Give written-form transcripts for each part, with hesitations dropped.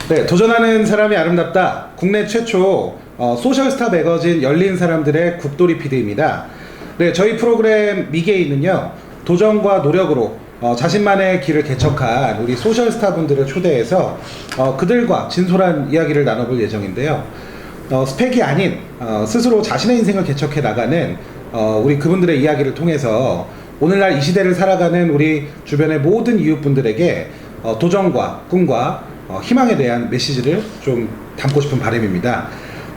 네, 도전하는 사람이 아름답다. 국내 최초 소셜스타 매거진 열린 사람들의 국도리 PD입니다. 네, 저희 프로그램 미개인은요, 도전과 노력으로 자신만의 길을 개척한 우리 소셜스타 분들을 초대해서 그들과 진솔한 이야기를 나눠볼 예정인데요. 스펙이 아닌 스스로 자신의 인생을 개척해 나가는 우리 그분들의 이야기를 통해서 오늘날 이 시대를 살아가는 우리 주변의 모든 이웃분들에게 도전과 꿈과 희망에 대한 메시지를 좀 담고 싶은 바람입니다.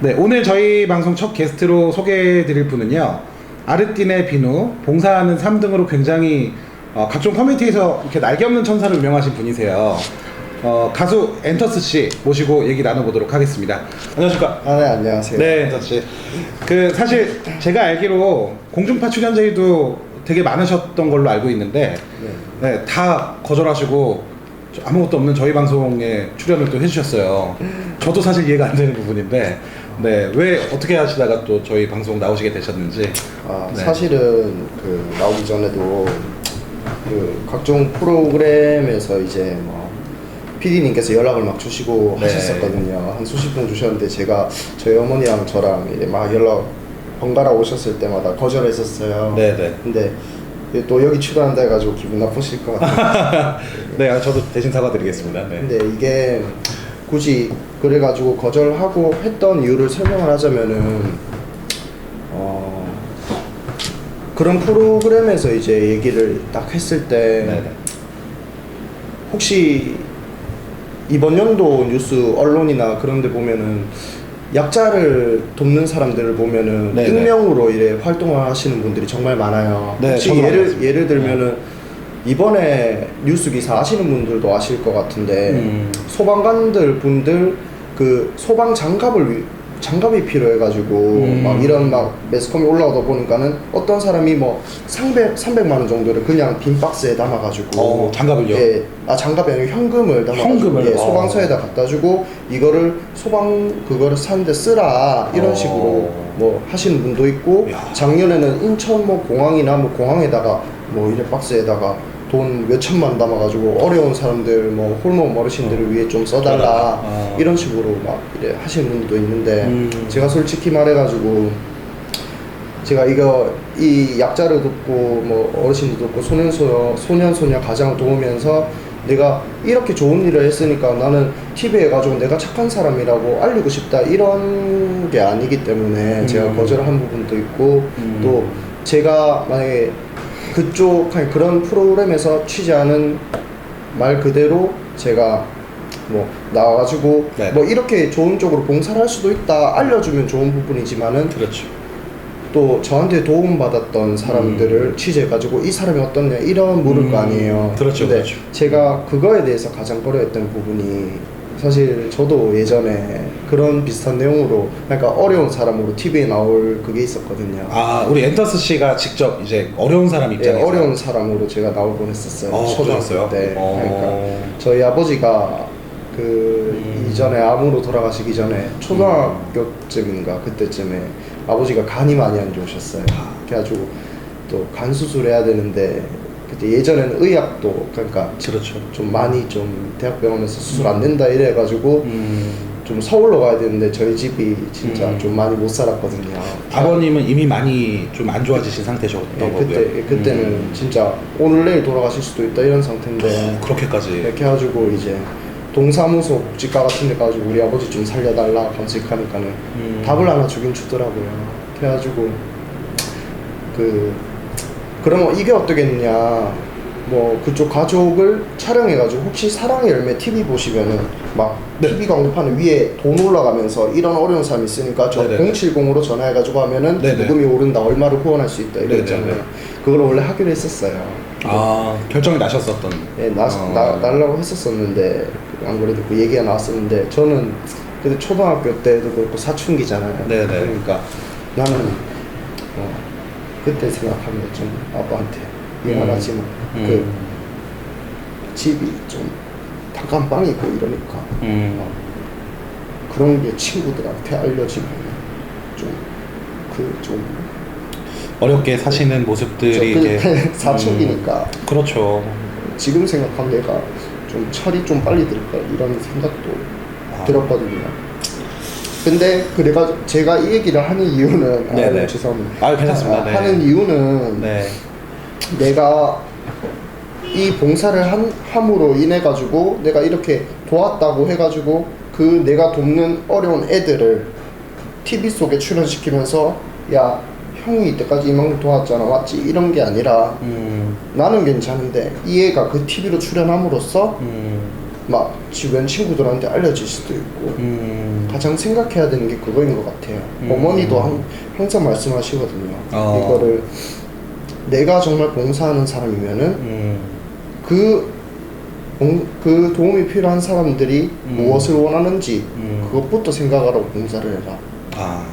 네, 오늘 저희 방송 첫 게스트로 소개해드릴 분은요, 아르띠네 비누, 봉사하는 삶 등으로 굉장히 각종 커뮤니티에서 이렇게 날개 없는 천사로 유명하신 분이세요. 가수 엔터스 씨 모시고 얘기 나눠보도록 하겠습니다. 안녕하십니까? 네, 안녕하세요. 네, 엔터스 씨. 사실 제가 알기로 공중파 출연 제의도 되게 많으셨던 걸로 알고 있는데, 네, 다 거절하시고 아무것도 없는 저희 방송에 출연을 또 해주셨어요. 저도 사실 이해가 안 되는 부분인데, 네, 왜 어떻게 하시다가 또 저희 방송 나오시게 되셨는지. 네. 사실은 나오기 전에도 각종 프로그램에서 이제 PD님께서 연락을 막 주시고 네. 하셨었거든요. 한 수십 번 주셨는데 제가 저희 어머니랑 저랑 이제 막 연락 번갈아 오셨을 때마다 거절했었어요. 네네. 근데 또 여기 출연한다 해가지고 기분 나쁘실 것 같아요. 네, 저도 대신 사과드리겠습니다. 네. 근데 이게 굳이 그래가지고 거절하고 했던 이유를 설명을 하자면은 그런 프로그램에서 이제 얘기를 딱 했을 때 네네. 혹시 이번 연도 뉴스 언론이나 그런 데 보면은 약자를 돕는 사람들을 보면은 네네. 익명으로 이래 활동을 하시는 분들이 정말 많아요. 네, 혹시 저도 예를 들면은 이번에 뉴스 기사 아시는 분들도 아실 것 같은데 소방관들 분들 소방 장갑이 필요해가지고 막 이런 매스컴이 올라오다 보니까는 어떤 사람이 300만 원 정도를 그냥 빈 박스에 담아가지고 장갑을요? 예, 장갑이 아니고 현금을 담아가지고 현금을? 예, 소방서에다 갖다주고 이거를 그거를 사는데 쓰라 이런 식으로 하시는 분도 있고, 야. 작년에는 인천 공항이나 공항에다가 이런 박스에다가 돈 몇천만 원 담아가지고 어려운 사람들 홀몸 어르신들을 위해 좀 써달라 이런 식으로 이래 하시는 분도 있는데, 제가 솔직히 말해가지고 제가 이 약자를 돕고 어르신도 돕고 소년소녀 가정을 도우면서 내가 이렇게 좋은 일을 했으니까 나는 TV에 가지고 내가 착한 사람이라고 알리고 싶다 이런 게 아니기 때문에 제가 거절한 부분도 있고, 또 제가 만약에 그런 프로그램에서 취재하는 말 그대로 제가 나와가지고 네. 이렇게 좋은 쪽으로 봉사를 할 수도 있다 알려주면 좋은 부분이지만은, 그렇죠. 또 저한테 도움받았던 사람들을 취재해가지고 이 사람이 어떻냐 이런 물을 거 아니에요. 그렇죠, 근데 그렇죠. 제가 그거에 대해서 가장 꺼려했던 부분이, 사실 저도 예전에 그런 비슷한 내용으로, 그러니까 어려운 사람으로 TV에 나올 그게 있었거든요. 우리 엔터스 씨가 직접 이제 어려운 사람 예, 입장에서 어려운 사람으로 제가 나오곤 했었어요. 그러셨어요? 때. 그러니까 저희 아버지가 이전에 암으로 돌아가시기 전에 초등학교쯤인가 그때쯤에 아버지가 간이 많이 안 좋으셨어요. 그래가지고 또 간 수술해야 되는데, 그때 예전에는 의학도 그러니까 그렇죠. 좀 많이 좀 대학병원에서 수술 안 된다 이래가지고 좀 서울로 가야 되는데 저희 집이 진짜 좀 많이 못 살았거든요. 아버님은 이미 많이 좀 안 좋아지신 상태셨던 거고요. 그때는 진짜 오늘 내일 돌아가실 수도 있다 이런 상태인데, 그렇게까지. 이렇게 해가지고 이제 동사무소 복지과 같은 데 가지고 우리 아버지 좀 살려달라 검색하니까는 답을 하나 주긴 주더라고요. 그래가지고 그러면 이게 어떠겠냐, 그쪽 가족을 촬영해가지고 혹시 사랑의 열매 TV 보시면은 TV 광고판 위에 돈 올라가면서 이런 어려운 사람이 있으니까 저 070으로 전화해가지고 하면은 부금이 오른다, 얼마를 후원할 수 있다 이랬잖아요. 그걸 원래 하기로 했었어요. 결정이 나셨었던. 예, 날라고 했었었는데 안 그래도 그 얘기가 나왔었는데, 저는 그때 초등학교 때도 그렇고 사춘기잖아요. 네네. 그러니까 나는 그때 생각하면 좀 아빠한테 미안하지만 집이 좀 단칸방이고 이러니까 그런 게 친구들한테 알려지면 좀 어렵게 사시는 모습들이 이제 사춘기니까 그렇죠. 지금 생각하면 내가 좀 철이 좀 빨리 들까 이런 생각도 들었거든요. 근데 그래가 제가 이 얘기를 하는 이유는 네네. 죄송합니다. 아, 괜찮습니다. 네. 하는 이유는 네. 내가 이 봉사를 함으로 인해 가지고 내가 이렇게 도왔다고 해가지고 그 내가 돕는 어려운 애들을 TV 속에 출연시키면서 야 형이 이때까지 이만큼 도왔잖아 맞지? 이런 게 아니라 나는 괜찮은데 이 애가 그 TV로 출연함으로써 막 주변 친구들한테 알려질 수도 있고 가장 생각해야 되는 게 그거인 것 같아요. 어머니도 항상 말씀하시거든요. 이거를 내가 정말 봉사하는 사람이면은 그 도움이 필요한 사람들이 무엇을 원하는지 그것부터 생각하라고 봉사를 해라.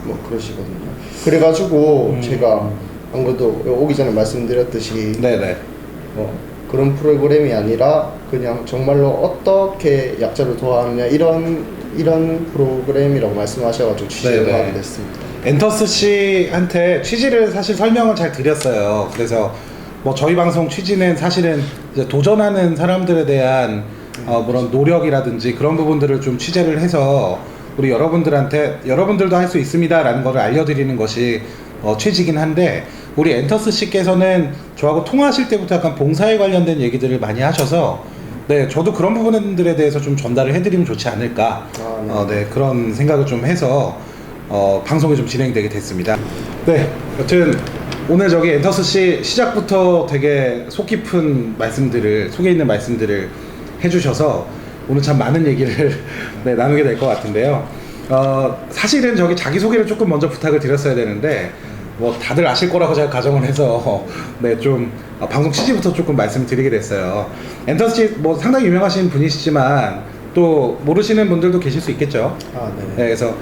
뭐 그러시거든요. 그래가지고 제가 안 그래도 오기 전에 말씀드렸듯이 네네. 그런 프로그램이 아니라 그냥 정말로 어떻게 약자를 도와하느냐 이런 프로그램이라고 말씀하셔가지고 취재를 하게 됐습니다. 엔터스 씨한테 취지를 사실 설명을 잘 드렸어요. 그래서 뭐 저희 방송 취지는 사실은 이제 도전하는 사람들에 대한 그런 노력이라든지 그런 부분들을 좀 취재를 해서 우리 여러분들한테 여러분들도 할 수 있습니다라는 거를 알려드리는 것이 취지긴 한데 우리 엔터스 씨께서는 저하고 통화하실 때부터 약간 봉사에 관련된 얘기들을 많이 하셔서 네 저도 그런 부분들에 대해서 좀 전달을 해드리면 좋지 않을까 네 그런 생각을 좀 해서 방송이 좀 진행되게 됐습니다. 네 여튼 오늘 저기 엔터스 씨 시작부터 되게 속 깊은 말씀들을 속에 있는 말씀들을 해주셔서 오늘 참 많은 얘기를 네, 나누게 될 것 같은데요. 사실은 저기 자기소개를 조금 먼저 부탁을 드렸어야 되는데 뭐 다들 아실 거라고 제가 가정을 해서 네, 좀 방송 취지부터 조금 말씀드리게 됐어요. 엔터스 씨 뭐 상당히 유명하신 분이시지만 또 모르시는 분들도 계실 수 있겠죠. 네, 그래서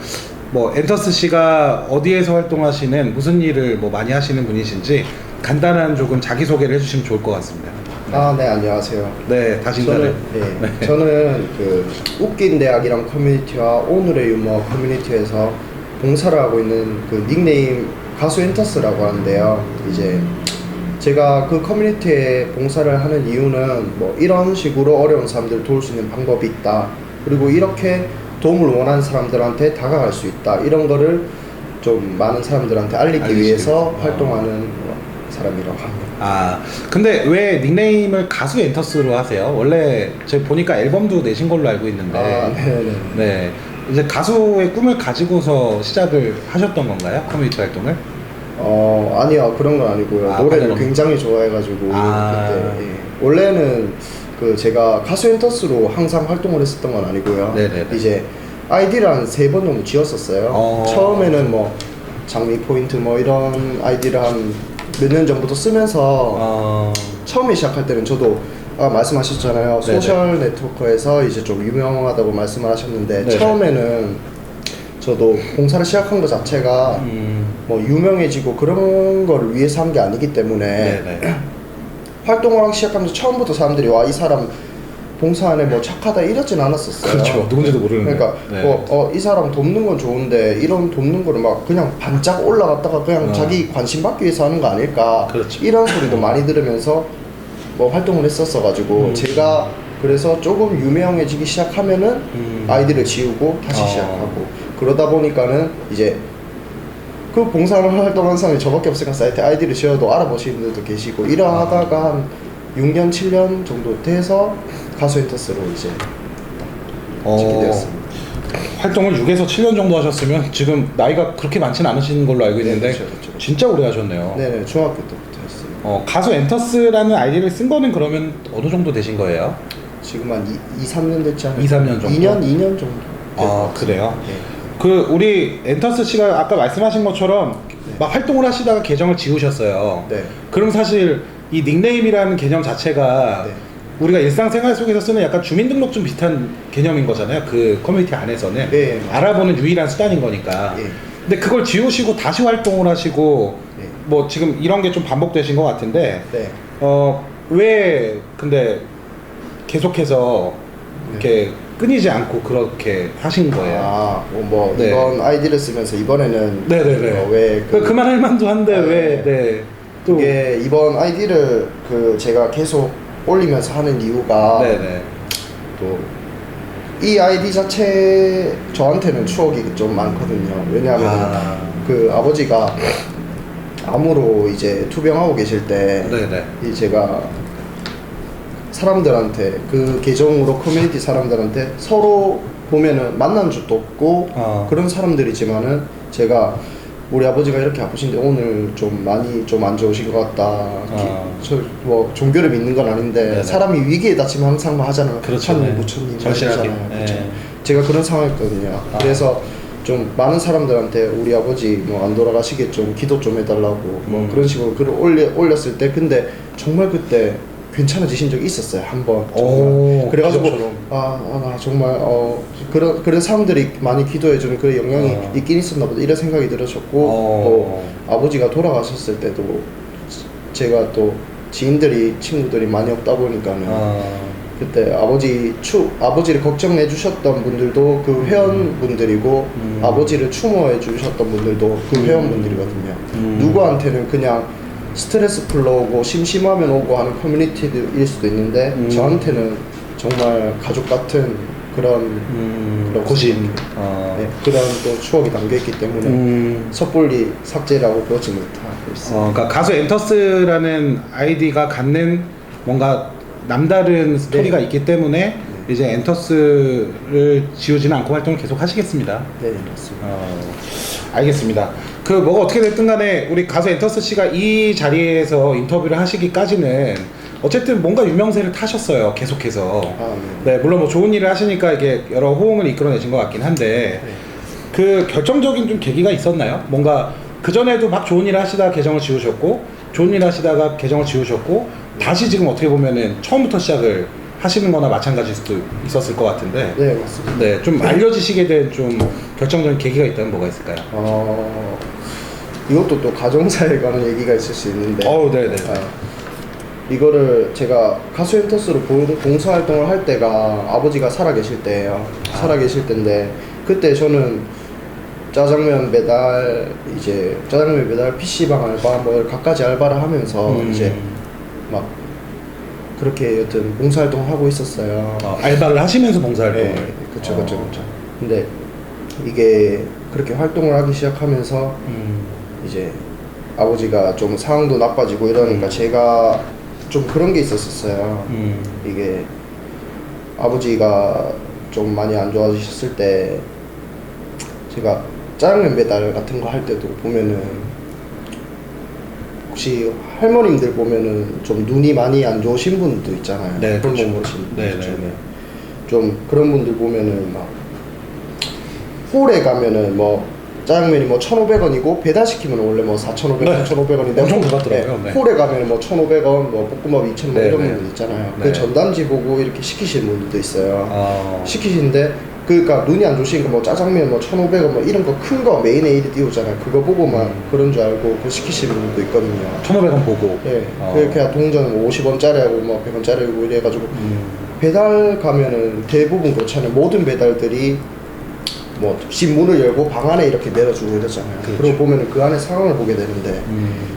뭐 엔터스 씨가 어디에서 활동하시는 무슨 일을 뭐 많이 하시는 분이신지 간단한 조금 자기소개를 해주시면 좋을 것 같습니다. 네 안녕하세요. 네 다시 인사를. 저는 그 웃긴 대학이랑 커뮤니티와 오늘의 유머 커뮤니티에서 봉사를 하고 있는 그 닉네임 가수 엔터스라고 하는데요. 이제 제가 그 커뮤니티에 봉사를 하는 이유는 뭐 이런 식으로 어려운 사람들을 도울 수 있는 방법이 있다. 그리고 이렇게 도움을 원하는 사람들한테 다가갈 수 있다. 이런 거를 좀 많은 사람들한테 알리기 위해서 활동하는 사람이라고 합니다. 근데 왜 닉네임을 가수 엔터스로 하세요? 원래 제가 보니까 앨범도 내신 걸로 알고 있는데 네 이제 가수의 꿈을 가지고서 시작을 하셨던 건가요? 커뮤니티 활동을? 아니요 그런 건 아니고요. 노래를 굉장히 좋아해가지고 그때 원래는 그 제가 가수 엔터스로 항상 활동을 했었던 건 아니고요. 이제 아이디를 한 3번 정도 지었었어요. 처음에는 뭐 장미 포인트 뭐 이런 아이디를 한 몇 년 전부터 쓰면서 처음에 시작할 때는 저도 말씀하셨잖아요. 소셜 네트워크에서 이제 좀 유명하다고 말씀을 하셨는데 처음에는 저도 봉사를 시작한 것 자체가 뭐 유명해지고 그런 거를 위해서 한 게 아니기 때문에 활동을 하기 시작하면서 처음부터 사람들이 와 이 사람 봉사안에 뭐 착하다 이러진 않았었어요. 그렇죠. 누군지도 모르는데. 그러니까 이 사람 돕는 건 좋은데 이런 돕는 거를 막 그냥 반짝 올라갔다가 그냥 자기 관심 받기 위해서 하는 거 아닐까. 이런 소리도 많이 들으면서 뭐 활동을 했었어가지고 제가 그래서 조금 유명해지기 시작하면은 아이디를 지우고 다시 시작하고 그러다 보니까는 이제 그 봉사를 활동한 사람이 저밖에 없으니까 사이트 아이디를 지어도 알아보시는 분들도 계시고 이러다가 한 6년, 7년 정도 돼서 가수 엔터스로 이제 찍게 되었습니다. 활동을 6에서 7년 정도 하셨으면 지금 나이가 그렇게 많지는 않으신 걸로 알고 있는데 그렇죠. 진짜 오래 하셨네요. 네네 중학교 때부터 했어요. 가수 엔터스라는 아이디를 쓴 거는 그러면 어느 정도 되신 거예요? 지금 한 2, 3년 됐지 않을까요? 2, 3년 정도? 2년 정도. 그래요? 그 우리 엔터스 씨가 아까 말씀하신 것처럼 막 활동을 하시다가 계정을 지우셨어요. 그럼 사실 이 닉네임이라는 개념 자체가 우리가 일상생활 속에서 쓰는 약간 주민등록증 비슷한 개념인 거잖아요. 그 커뮤니티 안에서는 알아보는 유일한 수단인 거니까. 근데 그걸 지우시고 다시 활동을 하시고 뭐 지금 이런 게 좀 반복되신 것 같은데 왜 근데 계속해서 이렇게 끊이지 않고 그렇게 하신 거예요? 이번 아이디를 쓰면서 이번에는 왜 그만할 만도 한데 왜 또 이게 이번 아이디를 그 제가 계속 올리면서 하는 이유가 또 이 아이디 자체 저한테는 추억이 좀 많거든요. 왜냐하면 그 아버지가 암으로 이제 투병하고 계실 때 네네. 이 제가 사람들한테 그 계정으로 커뮤니티 사람들한테 서로 보면은 만난 적도 없고 그런 사람들이지만은 제가 우리 아버지가 이렇게 아프신데 오늘 좀 많이 좀 안 좋으신 것 같다. 저 뭐 종교를 믿는 건 아닌데 네네. 사람이 위기에 닥치면 항상 뭐 하잖아요. 그렇죠. 하느님, 네. 부처님 절실하게. 하잖아요. 네. 그렇죠. 제가 그런 상황이었거든요. 그래서 좀 많은 사람들한테 우리 아버지 뭐 안 돌아가시게 좀 기도 좀 해달라고 뭐 그런 식으로 글을 올렸을 때 근데 정말 그때 괜찮아지신 적이 있었어요 한번. 그래가지고 기적처럼. 나 정말 그런 사람들이 많이 기도해주는 그 영향이 있긴 있었나 보다 이런 생각이 들으셨고 또 아버지가 돌아가셨을 때도 제가 또 지인들이 친구들이 많이 없다 보니까는 그때 아버지를 걱정해 주셨던 분들도 그 회원분들이고 아버지를 추모해 주셨던 분들도 그 회원분들이거든요. 누구한테는 그냥 스트레스 풀러오고 심심하면 오고 하는 커뮤니티일 수도 있는데 저한테는 정말 가족 같은 그런 고심. 네, 그런 또 추억이 담겨있기 때문에 섣불리 삭제라고 그러지 못하고 있어요. 그러니까 가수 엔터스라는 아이디가 갖는 뭔가 남다른 스토리가 있기 때문에 이제 엔터스를 지우지는 않고 활동을 계속 하시겠습니다. 네, 맞습니다. 알겠습니다. 그 뭐가 어떻게 됐든 간에 우리 가수 엔터스 씨가 이 자리에서 인터뷰를 하시기까지는 어쨌든 뭔가 유명세를 타셨어요. 계속해서. 네, 물론 뭐 좋은 일을 하시니까 이게 여러 호응을 이끌어내신 것 같긴 한데 그 결정적인 좀 계기가 있었나요? 뭔가 그전에도 막 좋은 일을 하시다가 계정을 지우셨고 좋은 일 하시다가 계정을 지우셨고 다시 지금 어떻게 보면은 처음부터 시작을 하시는 거나 마찬가지일 수도 있었을 것 같은데 네, 맞습니다. 네, 좀 알려지시게 된 좀 결정적인 계기가 있다면 뭐가 있을까요? 이것도 또 가정사에 관한 얘기가 있을 수 있는데 네네. 이거를 제가 가수 엔터스로 봉사활동을 할 때가 아버지가 살아계실 때예요. 살아계실 때인데 그때 저는 짜장면 배달 PC방 알바 뭐 갖가지 알바를 하면서 이제 막 그렇게 여튼 봉사활동을 하고 있었어요. 알바를 하시면서 봉사활동을. 네, 그쵸. 근데 이게 그렇게 활동을 하기 시작하면서 이제 아버지가 좀 상황도 나빠지고 이러니까 제가 좀 그런 게 있었어요. 이게 아버지가 좀 많이 안 좋아지셨을 때 제가 짜장면 배달 같은 거 할 때도 보면은 혹시 할머님들 보면은 좀 눈이 많이 안 좋으신 분도 있잖아요. 네, 그런 그렇죠. 분 보신 네. 좀 그런 분들 보면은 막 홀에 가면은 뭐 짜장면이 뭐 1,500원이고 배달시키면 원래 뭐 4,500원, 네. 3,500원인데 엄청 부럽더라고요. 네. 홀에 가면은 뭐 1,500원, 뭐 볶음밥 2,000원 네, 이런 네. 분들 있잖아요. 네. 그 전단지 보고 이렇게 시키시는 분들도 있어요. 시키시는데 그러니까 눈이 안 좋으시니까 뭐 짜장면 뭐 1,500원 뭐 이런 거 큰 거 메인에 이리 띄우잖아요. 그거 보고만 그런 줄 알고 그 시키시는 분도 있거든요. 1,500원 보고. 예. 그냥 동전 뭐 50원짜리 하고 뭐 100원짜리 하고 이래가지고 배달 가면은 대부분 그렇잖아요. 모든 배달들이 뭐 집 문을 열고 방 안에 이렇게 내려주고 이러잖아요. 그렇죠. 그러고 보면은 그 안에 상황을 보게 되는데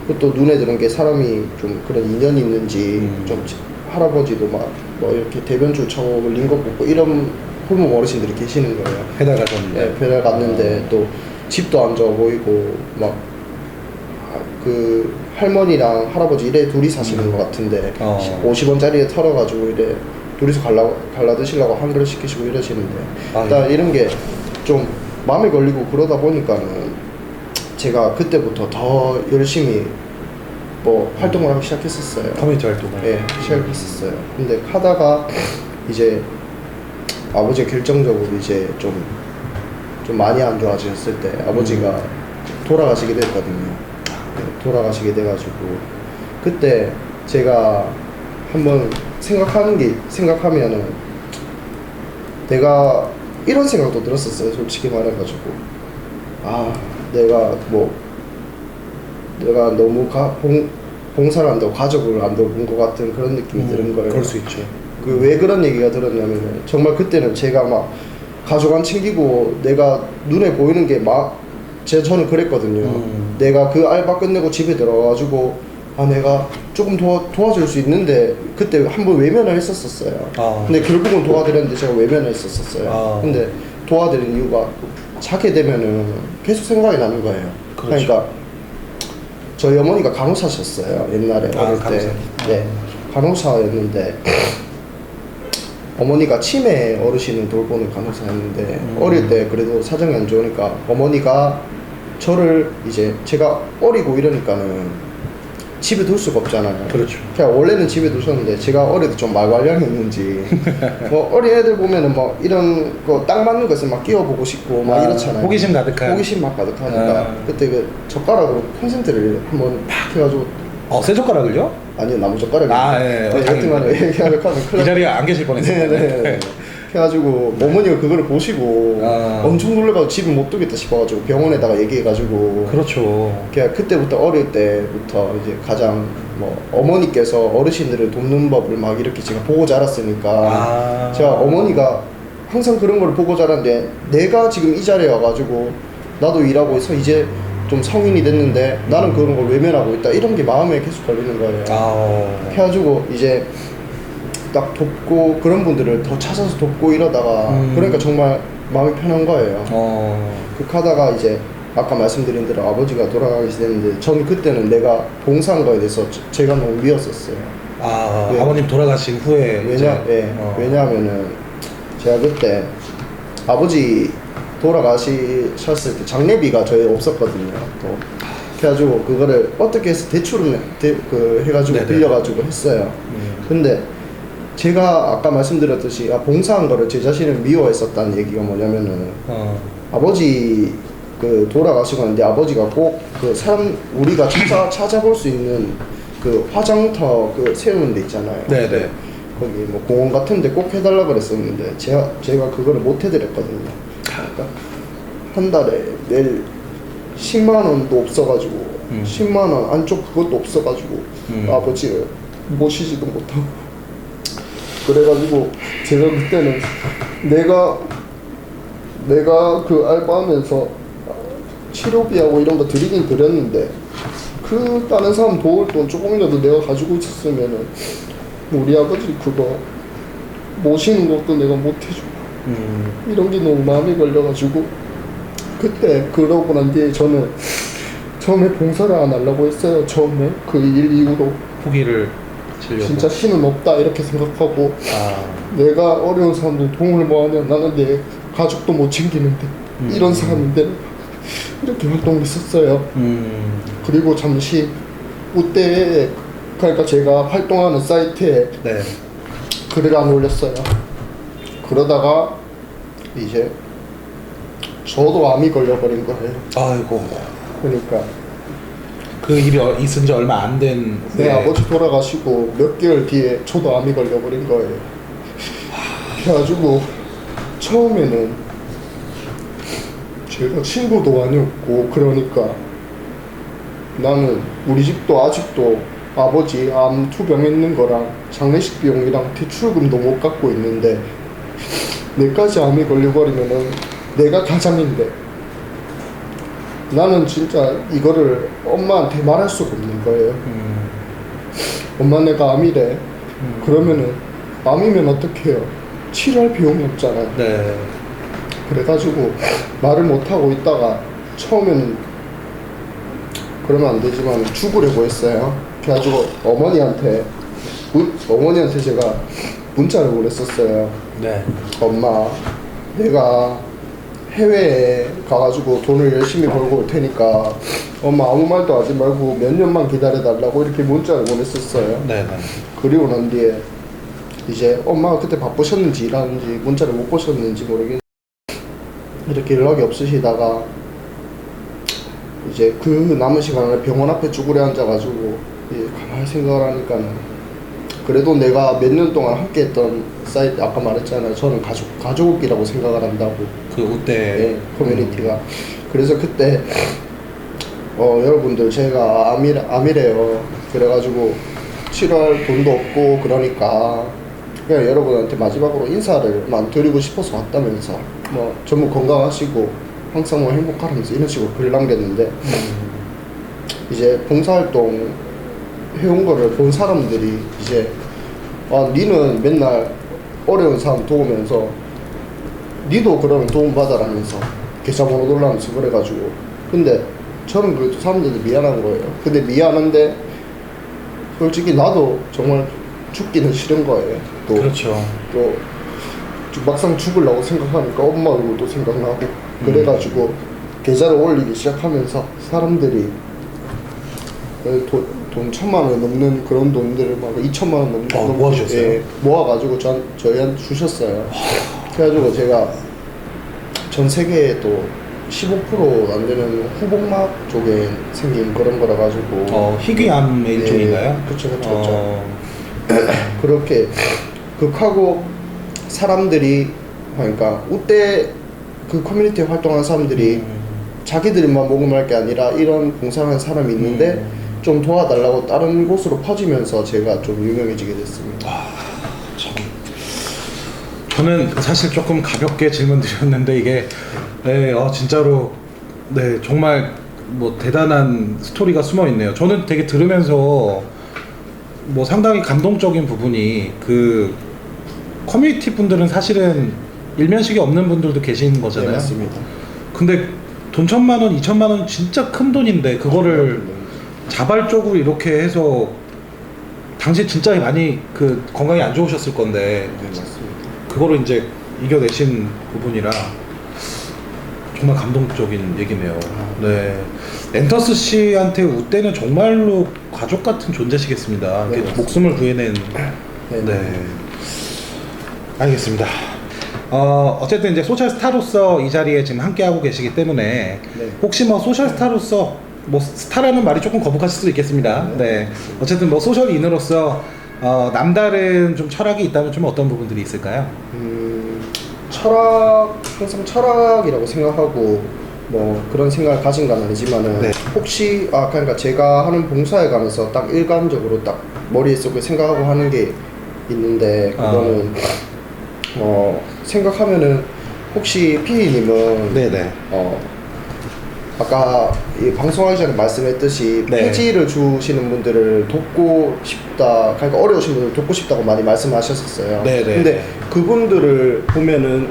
그것도 눈에 드는 게 사람이 좀 그런 인연이 있는지 좀 할아버지도 막 뭐 이렇게 대변줄 차고 링거 뽑고 이런 홀몸 어르신들이 계시는 거예요. 배달 가셨는데. 네, 배달 갔는데 또 집도 안 좋아 보이고 막 그 할머니랑 할아버지 이래 둘이 사시는 것 같은데 50원짜리에 털어가지고 이래 둘이서 갈라 드시려고 한 그릇 시키시고 이러시는데 일단 이런 게 좀 마음에 걸리고 그러다 보니까는 제가 그때부터 더 열심히 뭐 활동을 하기 시작했었어요. 커뮤니티 활동을. 네, 시작했었어요. 근데 하다가 이제 아버지가 결정적으로 이제 좀 많이 안 좋아지셨을 때 아버지가 돌아가시게 됐거든요. 네, 돌아가시게 돼가지고 그때 제가 한번 생각하면은 내가 이런 생각도 들었었어요. 솔직히 말해가지고 내가 너무 봉사를 한다고 가족을 안 돌본 것 같은 그런 느낌이 드는 거예요. 그럴 수 있죠. 왜 그런 얘기가 들었냐면 정말 그때는 제가 막 가족 안 챙기고 내가 눈에 보이는 게 저는 그랬거든요. 내가 그 알바 끝내고 집에 들어가가지고 내가 조금 도와줄 수 있는데 그때 한번 외면을 했었어요. 근데 결국은 도와드렸는데 제가 외면을 했었어요. 근데 도와드린 이유가 자게 되면은 계속 생각이 나는 거예요. 그렇죠. 그러니까 저희 어머니가 간호사셨어요. 옛날에 어릴 때. 간호사. 네, 간호사였는데 어머니가 치매 어르신을 돌보는 간호사였는데 어릴 때 그래도 사정이 안 좋으니까 어머니가 저를 이제 제가 어리고 이러니까는 집에 둘 수가 없잖아요. 그렇죠. 그냥 원래는 집에 두셨는데 제가 어릴 때 좀 말괄량했는지 뭐 어린 애들 보면은 뭐 이런 거 딱 맞는 것을 막 끼워보고 싶고 막 이렇잖아요. 호기심 가득한. 호기심 막 가득하니까 그때 그 젓가락으로 콘센트를 한번 팍 해가지고 새 젓가락을요? 아니요 나무 젓가락이 당연히. 얘기하면 이 자리에 안 계실 뻔했어요. 네네. 해가지고 어머니가 그거를 보시고 엄청 놀래가지고 집에 못 두겠다 싶어가지고 병원에다가 얘기해가지고 그렇죠. 그냥 그때부터 어릴 때부터 이제 가장 뭐 어머니께서 어르신들을 돕는 법을 막 이렇게 제가 보고 자랐으니까 제가 어머니가 항상 그런 걸 보고 자랐는데 내가 지금 이 자리에 와가지고 나도 일하고 해서 이제 좀 성인이 됐는데 나는 그런 걸 외면하고 있다 이런 게 마음에 계속 걸리는 거예요. 해가지고 이제 딱 돕고 그런 분들을 더 찾아서 돕고 이러다가 그러니까 정말 마음이 편한 거예요. 그렇게 하다가 이제 아까 말씀드린 대로 아버지가 돌아가시는데 저는 그때는 내가 봉사한 거에 대해서 제가 너무 미웠었어요. 네. 아버님 돌아가신 후에 왜냐하면은 제가 그때 아버지 돌아가셨을 때 장례비가 저희 없었거든요. 또 그래가지고 그거를 어떻게 해서 대출을 해가지고 네네. 빌려가지고 했어요. 근데 제가 아까 말씀드렸듯이 봉사한 거를 제 자신을 미워했었다는 얘기가 뭐냐면은 아버지 돌아가시고 나는데 아버지가 꼭 그 사람 우리가 찾아볼 수 있는 그 화장터 세우는 데 있잖아요. 네네. 거기 뭐 공원 같은 데 꼭 해달라 그랬었는데 제가 그거를 못 해드렸거든요. 그러니까 한 달에 낼 10만 원도 없어가지고 10만 원 안쪽 그것도 없어가지고 아버지를 모시지도 못하고 그래가지고 제가 그때는 내가 그 알바하면서 치료비하고 이런 거 드리긴 드렸는데 그 다른 사람 도울 돈 조금이라도 내가 가지고 있었으면은 우리 아버지 그거 모시는 것도 내가 못 해주고 이런 게 너무 마음에 걸려가지고 그때 그러고 난 뒤에 저는 처음에 봉사를 안 하려고 했어요. 처음에 그 일 이후로 포기를 치려고. 진짜 신은 없다 이렇게 생각하고 내가 어려운 사람들 도움을 뭐하냐 나는 내 가족도 못 챙기는데 이런 사람인데 이렇게 활동했었어요. 그리고 잠시 그때 그러니까 제가 활동하는 사이트에 글을 안 올렸어요. 그러다가 이제 저도 암이 걸려버린 거예요. 아이고. 그러니까 그 일이 있은 지 얼마 안 된 내 아버지 돌아가시고 몇 개월 뒤에 저도 암이 걸려버린 거예요. 그래가지고 처음에는 제가 친구도 아니었고 그러니까 나는 우리 집도 아직도 아버지 암 투병했는 거랑 장례식 비용이랑 대출금도 못 갚고 있는데 내까지 암이 걸려버리면은 내가 가장인데 나는 진짜 이거를 엄마한테 말할 수가 없는 거예요. 엄마 내가 암이래. 그러면은 암이면 어떡해요? 치료할 비용이 없잖아요. 네. 그래가지고 말을 못하고 있다가 처음에는 그러면 안 되지만 죽으려고 했어요. 그래가지고 어머니한테 제가 문자를 보냈었어요. 네. 엄마 내가 해외에 가가지고 돈을 열심히 벌고 올 테니까 엄마 아무 말도 하지 말고 몇 년만 기다려달라고 이렇게 문자를 보냈었어요. 네네. 그리고 난 뒤에 이제 엄마가 그때 바쁘셨는지 일하는지 문자를 못 보셨는지 모르겠는데 이렇게 연락이 없으시다가 이제 그 남은 시간을 병원 앞에 쭈그려 앉아가지고 가만히 생각을 하니까는 그래도 내가 몇 년 동안 함께 했던 사이트 아까 말했잖아요. 저는 가족이라고 생각을 한다고. 그 그때 커뮤니티가. 그래서 그때 여러분들 제가 암이래요. 그래가지고 치료할 돈도 없고 그러니까 그냥 여러분한테 마지막으로 인사를만 드리고 싶어서 왔다면서 뭐 전부 건강하시고 항상 뭐 행복하라면서 이런 식으로 글 남겼는데 이제 봉사활동 해온 거를 본 사람들이 이제 니는 맨날 어려운 사람 도우면서 니도 그러면 도움 받아라면서 계좌번호 놀라면서 그래가지고 근데 저는 그 사람들한테 미안한 거예요. 근데 미안한데 솔직히 나도 정말 죽기는 싫은 거예요. 또 그렇죠. 또 막상 죽으려고 생각하니까 엄마 얼굴도 생각나고 그래가지고 계좌를 올리기 시작하면서 사람들이 돈 1,000만 원 넘는 그런 돈들을 막 2,000만 원 넘는 그런 모아주셨어요? 예, 모아가지고 저희한테 주셨어요. 그래가지고 제가 전 세계에 또 15%안 되는 후복막 쪽에 생긴 그런 거라 가지고 희귀암의 일종인가요? 그렇죠, 그렇죠. 그렇게 극하고 사람들이 그러니까 우때 그 커뮤니티 활동하는 사람들이 자기들만 모금할 게 아니라 이런 봉사하는 사람이 있는데 좀 도와달라고 다른 곳으로 퍼지면서 제가 좀 유명해지게 됐습니다. 참. 저는 사실 조금 가볍게 질문 드렸는데 이게 진짜로 정말 뭐 대단한 스토리가 숨어 있네요. 저는 되게 들으면서 뭐 상당히 감동적인 부분이 그 커뮤니티 분들은 사실은 일면식이 없는 분들도 계신 거잖아요. 네, 맞습니다. 근데 돈 1,000만 원, 2,000만 원 진짜 큰 돈인데 그거를 자발적으로 이렇게 해서 당시 진짜 많이 그 건강이 안 좋으셨을 건데 네, 맞습니다. 그거를 이제 이겨내신 부분이라 정말 감동적인 얘기네요. 네, 엔터스 씨한테 우때는 정말로 가족 같은 존재시겠습니다. 네, 이렇게 목숨을 구해낸. 네. 알겠습니다. 어쨌든 이제 소셜 스타로서 이 자리에 지금 함께 하고 계시기 때문에 혹시 뭐 소셜 스타로서 뭐 스타라는 말이 조금 거북하실 수도 있겠습니다. 네. 어쨌든 뭐 소셜인으로서 남다른 좀 철학이 있다면 좀 어떤 부분들이 있을까요? 항상 철학이라고 생각하고 뭐 그런 생각을 가진 건 아니지만은 혹시 그러니까 제가 하는 봉사에 관해서 딱 일관적으로 딱 머릿속에 생각하고 하는 게 있는데 그거는 생각하면은 혹시 피디님은 아까 이 방송하기 전에 말씀했듯이 폐지를 주시는 분들을 돕고 싶다, 그러니까 어려우신 분들 돕고 싶다고 많이 말씀하셨었어요. 근데 그분들을 보면은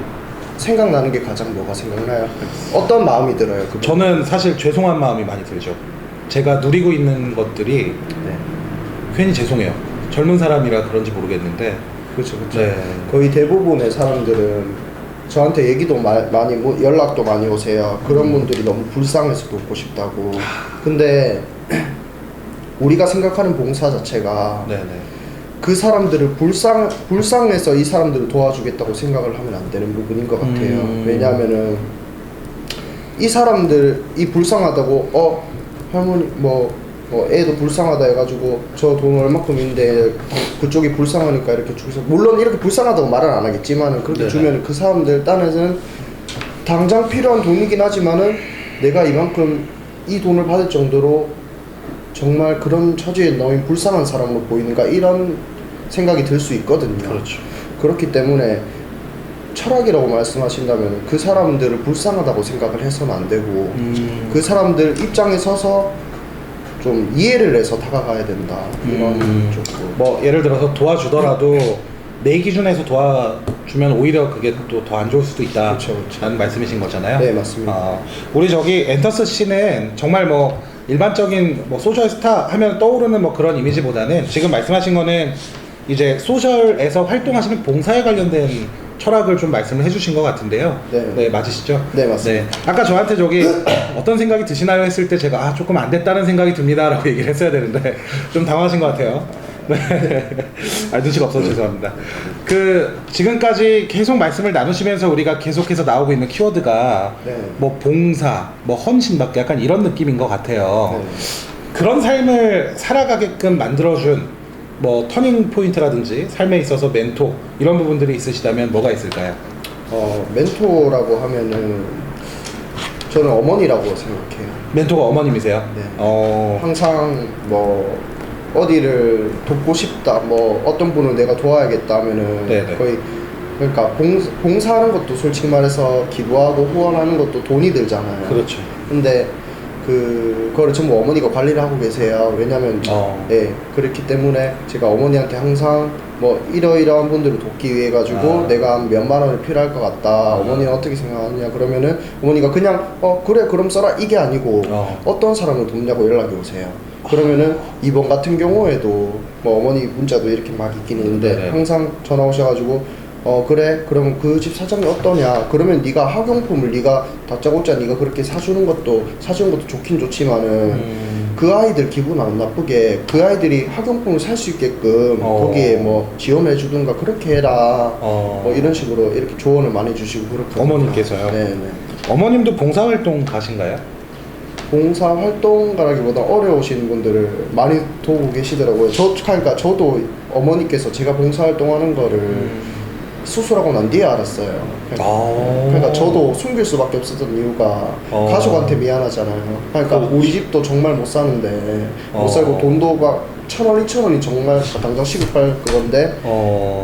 생각나는 게 가장 뭐가 생각나요? 어떤 마음이 들어요? 저는 사실 죄송한 마음이 많이 들죠. 제가 누리고 있는 것들이 괜히 죄송해요. 젊은 사람이라 그런지 모르겠는데 그렇죠. 거의 대부분의 사람들은 저한테 얘기도 많이 연락도 많이 오세요. 그런 분들이 너무 불쌍해서 돕고 싶다고. 근데 우리가 생각하는 봉사 자체가 그 사람들을 불쌍해서 이 사람들을 도와주겠다고 생각을 하면 안 되는 부분인 것 같아요. 왜냐하면은 이 사람들이 불쌍하다고 할머니 애도 불쌍하다 해가지고 저 돈 얼마큼인데 그쪽이 불쌍하니까 이렇게 주서 물론 이렇게 불쌍하다고 말은 안 하겠지만은 그렇게 주면 그 사람들 딴에는 당장 필요한 돈이긴 하지만은 내가 이만큼 이 돈을 받을 정도로 정말 그런 처지에 놓인 불쌍한 사람으로 보이는가 이런 생각이 들 수 있거든요. 그렇기 때문에 철학이라고 말씀하신다면 그 사람들을 불쌍하다고 생각을 해서는 안 되고 그 사람들 입장에 서서 좀 이해를 해서 다가가야 된다. 이런 쪽으로. 뭐 예를 들어서 도와주더라도 내 기준에서 도와주면 오히려 그게 또 더 안 좋을 수도 있다. 라는 말씀이신 거잖아요. 네, 맞습니다. 우리 저기 엔터스 씨는 정말 뭐 일반적인 뭐 소셜 스타 하면 떠오르는 뭐 그런 이미지보다는 지금 말씀하신 거는 이제 소셜에서 활동하시는 봉사에 관련된 철학을 좀 말씀을 해주신 것 같은데요. 네, 맞으시죠? 네, 맞습니다. 아까 저한테 저기 어떤 생각이 드시나요 했을 때 제가 조금 안 됐다는 생각이 듭니다 라고 얘기를 했어야 되는데 좀 당황하신 것 같아요. 눈치가 없어서 죄송합니다. 지금까지 계속 말씀을 나누시면서 우리가 계속해서 나오고 있는 키워드가 뭐 봉사, 뭐 헌신밖에 약간 이런 느낌인 것 같아요. 그런 삶을 살아가게끔 만들어준 뭐 터닝 포인트라든지 삶에 있어서 멘토 이런 부분들이 있으시다면 뭐가 있을까요? 멘토라고 하면은 저는 어머니라고 생각해요. 멘토가 어머님이세요? 항상 뭐 어디를 돕고 싶다, 뭐 어떤 분을 내가 도와야겠다 하면은 거의 그러니까 봉사하는 것도 솔직히 말해서 기도하고 후원하는 것도 돈이 들잖아요. 근데 그거를 전부 어머니가 관리를 하고 계세요. 왜냐면 예, 그렇기 때문에 제가 어머니한테 항상 뭐 이러이러한 분들을 돕기 위해 가지고 내가 한 몇만 원이 필요할 것 같다. 어머니는 어떻게 생각하느냐 그러면은 어머니가 그냥 그래 그럼 써라 이게 아니고 어떤 사람을 돕냐고 연락이 오세요. 그러면은 이번 같은 경우에도 뭐 어머니 문자도 이렇게 막 있긴 있는데 네네. 항상 전화 오셔가지고 그래 그러면 그 집 사정이 어떠냐 그러면 네가 학용품을 네가 다짜고짜 네가 그렇게 사주는 것도 좋긴 좋지만은 그 아이들 기분 안 나쁘게 그 아이들이 학용품을 살 수 있게끔 거기에 뭐 지원해 주든가 그렇게 해라 뭐 이런 식으로 이렇게 조언을 많이 주시고 그렇게 어머님께서요? 네네. 어머님도 봉사활동 가신가요? 봉사활동가라기보다 어려우신 분들을 많이 도우고 계시더라고요. 그러니까 저도 어머니께서 제가 봉사활동하는 거를 수술하고 난 뒤에 알았어요. 그러니까 저도 숨길 수밖에 없었던 이유가 가족한테 미안하잖아요. 그러니까 우리 집도 정말 못 사는데 못 살고 돈도 막 1,000원, 2,000원이 정말 당장 시급할 그건데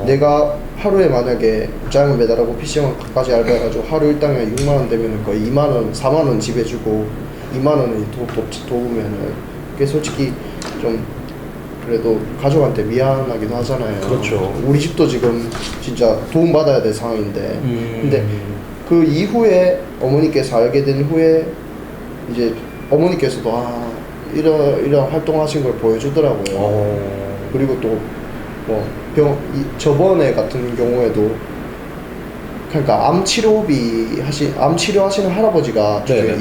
내가 하루에 만약에 짜장면 배달하고 PC방까지 알바해가지고 하루 일당에 6만 원 되면 거의 2만 원, 4만 원 집에 주고 2만 원을 도우면은 그게 솔직히 좀 그래도 가족한테 미안하기도 하잖아요. 그렇죠. 우리 집도 지금 진짜 도움받아야 될 상황인데 근데 그 이후에 어머니께서 알게 된 후에 이제 어머니께서도 이런 활동하신 걸 보여주더라고요. 그리고 또 뭐 저번에 같은 경우에도 그러니까 암 치료하시는 할아버지가 네네.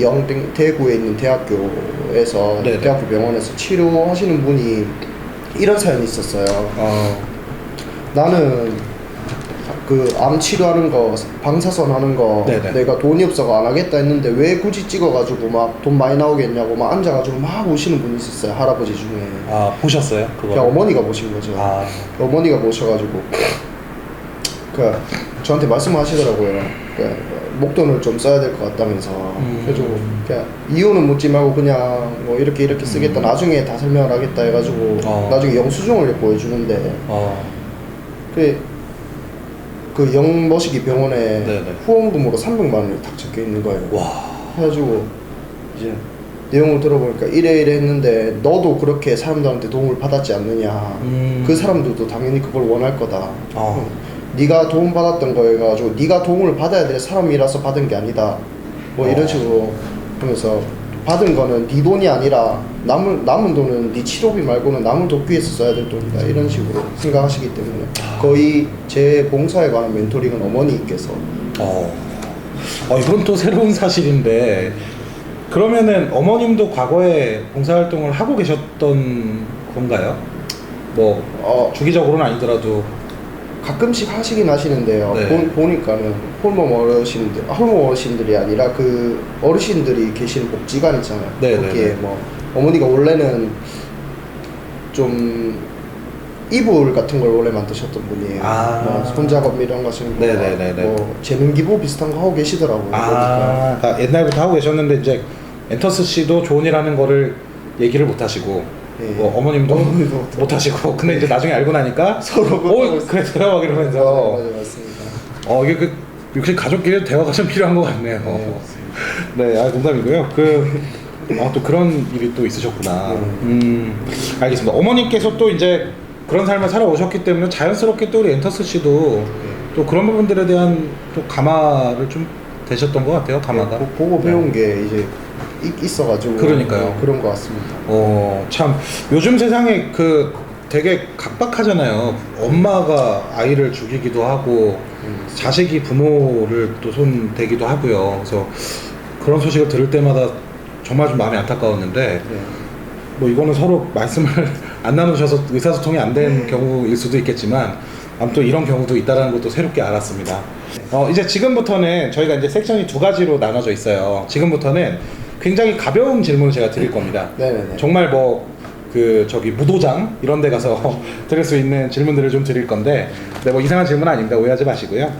대구에 있는 대학교에서 네네. 대학교 병원에서 치료하시는 분이 이런 사연이 있었어요. 나는 그 암 치료하는 거 방사선 하는 거 네네. 내가 돈이 없어서 안 하겠다 했는데 왜 굳이 찍어가지고 막 돈 많이 나오겠냐고 막 앉아가지고 막 우시는 분이 있었어요. 할아버지 중에. 보셨어요? 그거? 그냥 어머니가 보신 거죠. 어머니가 보셔가지고 저한테 말씀하시더라고요. 목돈을 좀 써야 될 것 같다면서. 그래서 그냥 이유는 묻지 말고 그냥 뭐 이렇게 쓰겠다. 나중에 다 설명을 하겠다 해가지고 나중에 영수증을 보여주는데 그 영머시기 병원에 네네. 후원금으로 300만 원이 딱 적혀 있는 거예요. 그래가지고 이제 내용을 들어보니까 이래 했는데 너도 그렇게 사람들한테 도움을 받았지 않느냐. 그 사람들도 당연히 그걸 원할 거다. 네가 도움 받았던 거에 가지고 네가 도움을 받아야 될 사람이라서 받은 게 아니다. 뭐 이런 식으로 하면서 받은 거는 네 돈이 아니라 남은 돈은 네 치료비 말고는 남을 돕기 위해서 써야 될 돈이다. 이런 식으로 생각하시기 때문에 거의 제 봉사에 관한 멘토링은 어머니께서. 이건 또 새로운 사실인데 그러면은 어머님도 과거에 봉사활동을 하고 계셨던 건가요? 뭐 주기적으로는 아니더라도 가끔씩 하시긴 하시는데요. 네. 보니까는 홀몸 어르신들이 아니라 그 어르신들이 계시는 복지관 있잖아요. 네, 거기에 네. 뭐 어머니가 원래는 좀 이불 같은 걸 원래 만드셨던 분이에요. 뭐 손작업 이런 거 하시는 분, 뭐 재능 기부 비슷한 거 하고 계시더라고요. 그러니까 옛날부터 하고 계셨는데 이제 엔터스 씨도 좋은 일 하는 거를 얘기를 못 하시고 뭐 어머님도 못 하시고 근데 이제 나중에 알고 나니까 서로 그랬어요 이러면서 맞아요, 맞습니다. 이게 역시 가족끼리 대화가 좀 필요한 것 같네요. 네, 농담이고요. 또 그런 일이 또 있으셨구나. 알겠습니다. 어머님께서 또 이제 그런 삶을 살아오셨기 때문에 자연스럽게 또 우리 엔터스 씨도 또 그런 부분들에 대한 또 감화를 좀 되셨던 것 같아요. 감화가. 보고 배운 게 이제 있어가지고 그러니까요. 그런 것 같습니다. 참 요즘 세상에 되게 각박하잖아요. 엄마가 아이를 죽이기도 하고 자식이 부모를 또 손대기도 하고요. 그래서 그런 소식을 들을 때마다 정말 좀 마음이 안타까웠는데 뭐 이거는 서로 말씀을 안 나누셔서 의사소통이 안 된 경우일 수도 있겠지만 아무튼 이런 경우도 있다는 것도 새롭게 알았습니다. 이제 지금부터는 저희가 이제 섹션이 두 가지로 나눠져 있어요. 지금부터는 굉장히 가벼운 질문을 제가 드릴 겁니다. 네네네. 정말 무도장 이런 데 가서 드릴 수 있는 질문들을 좀 드릴 건데 뭐 이상한 질문 아닙니다. 오해하지 마시고요.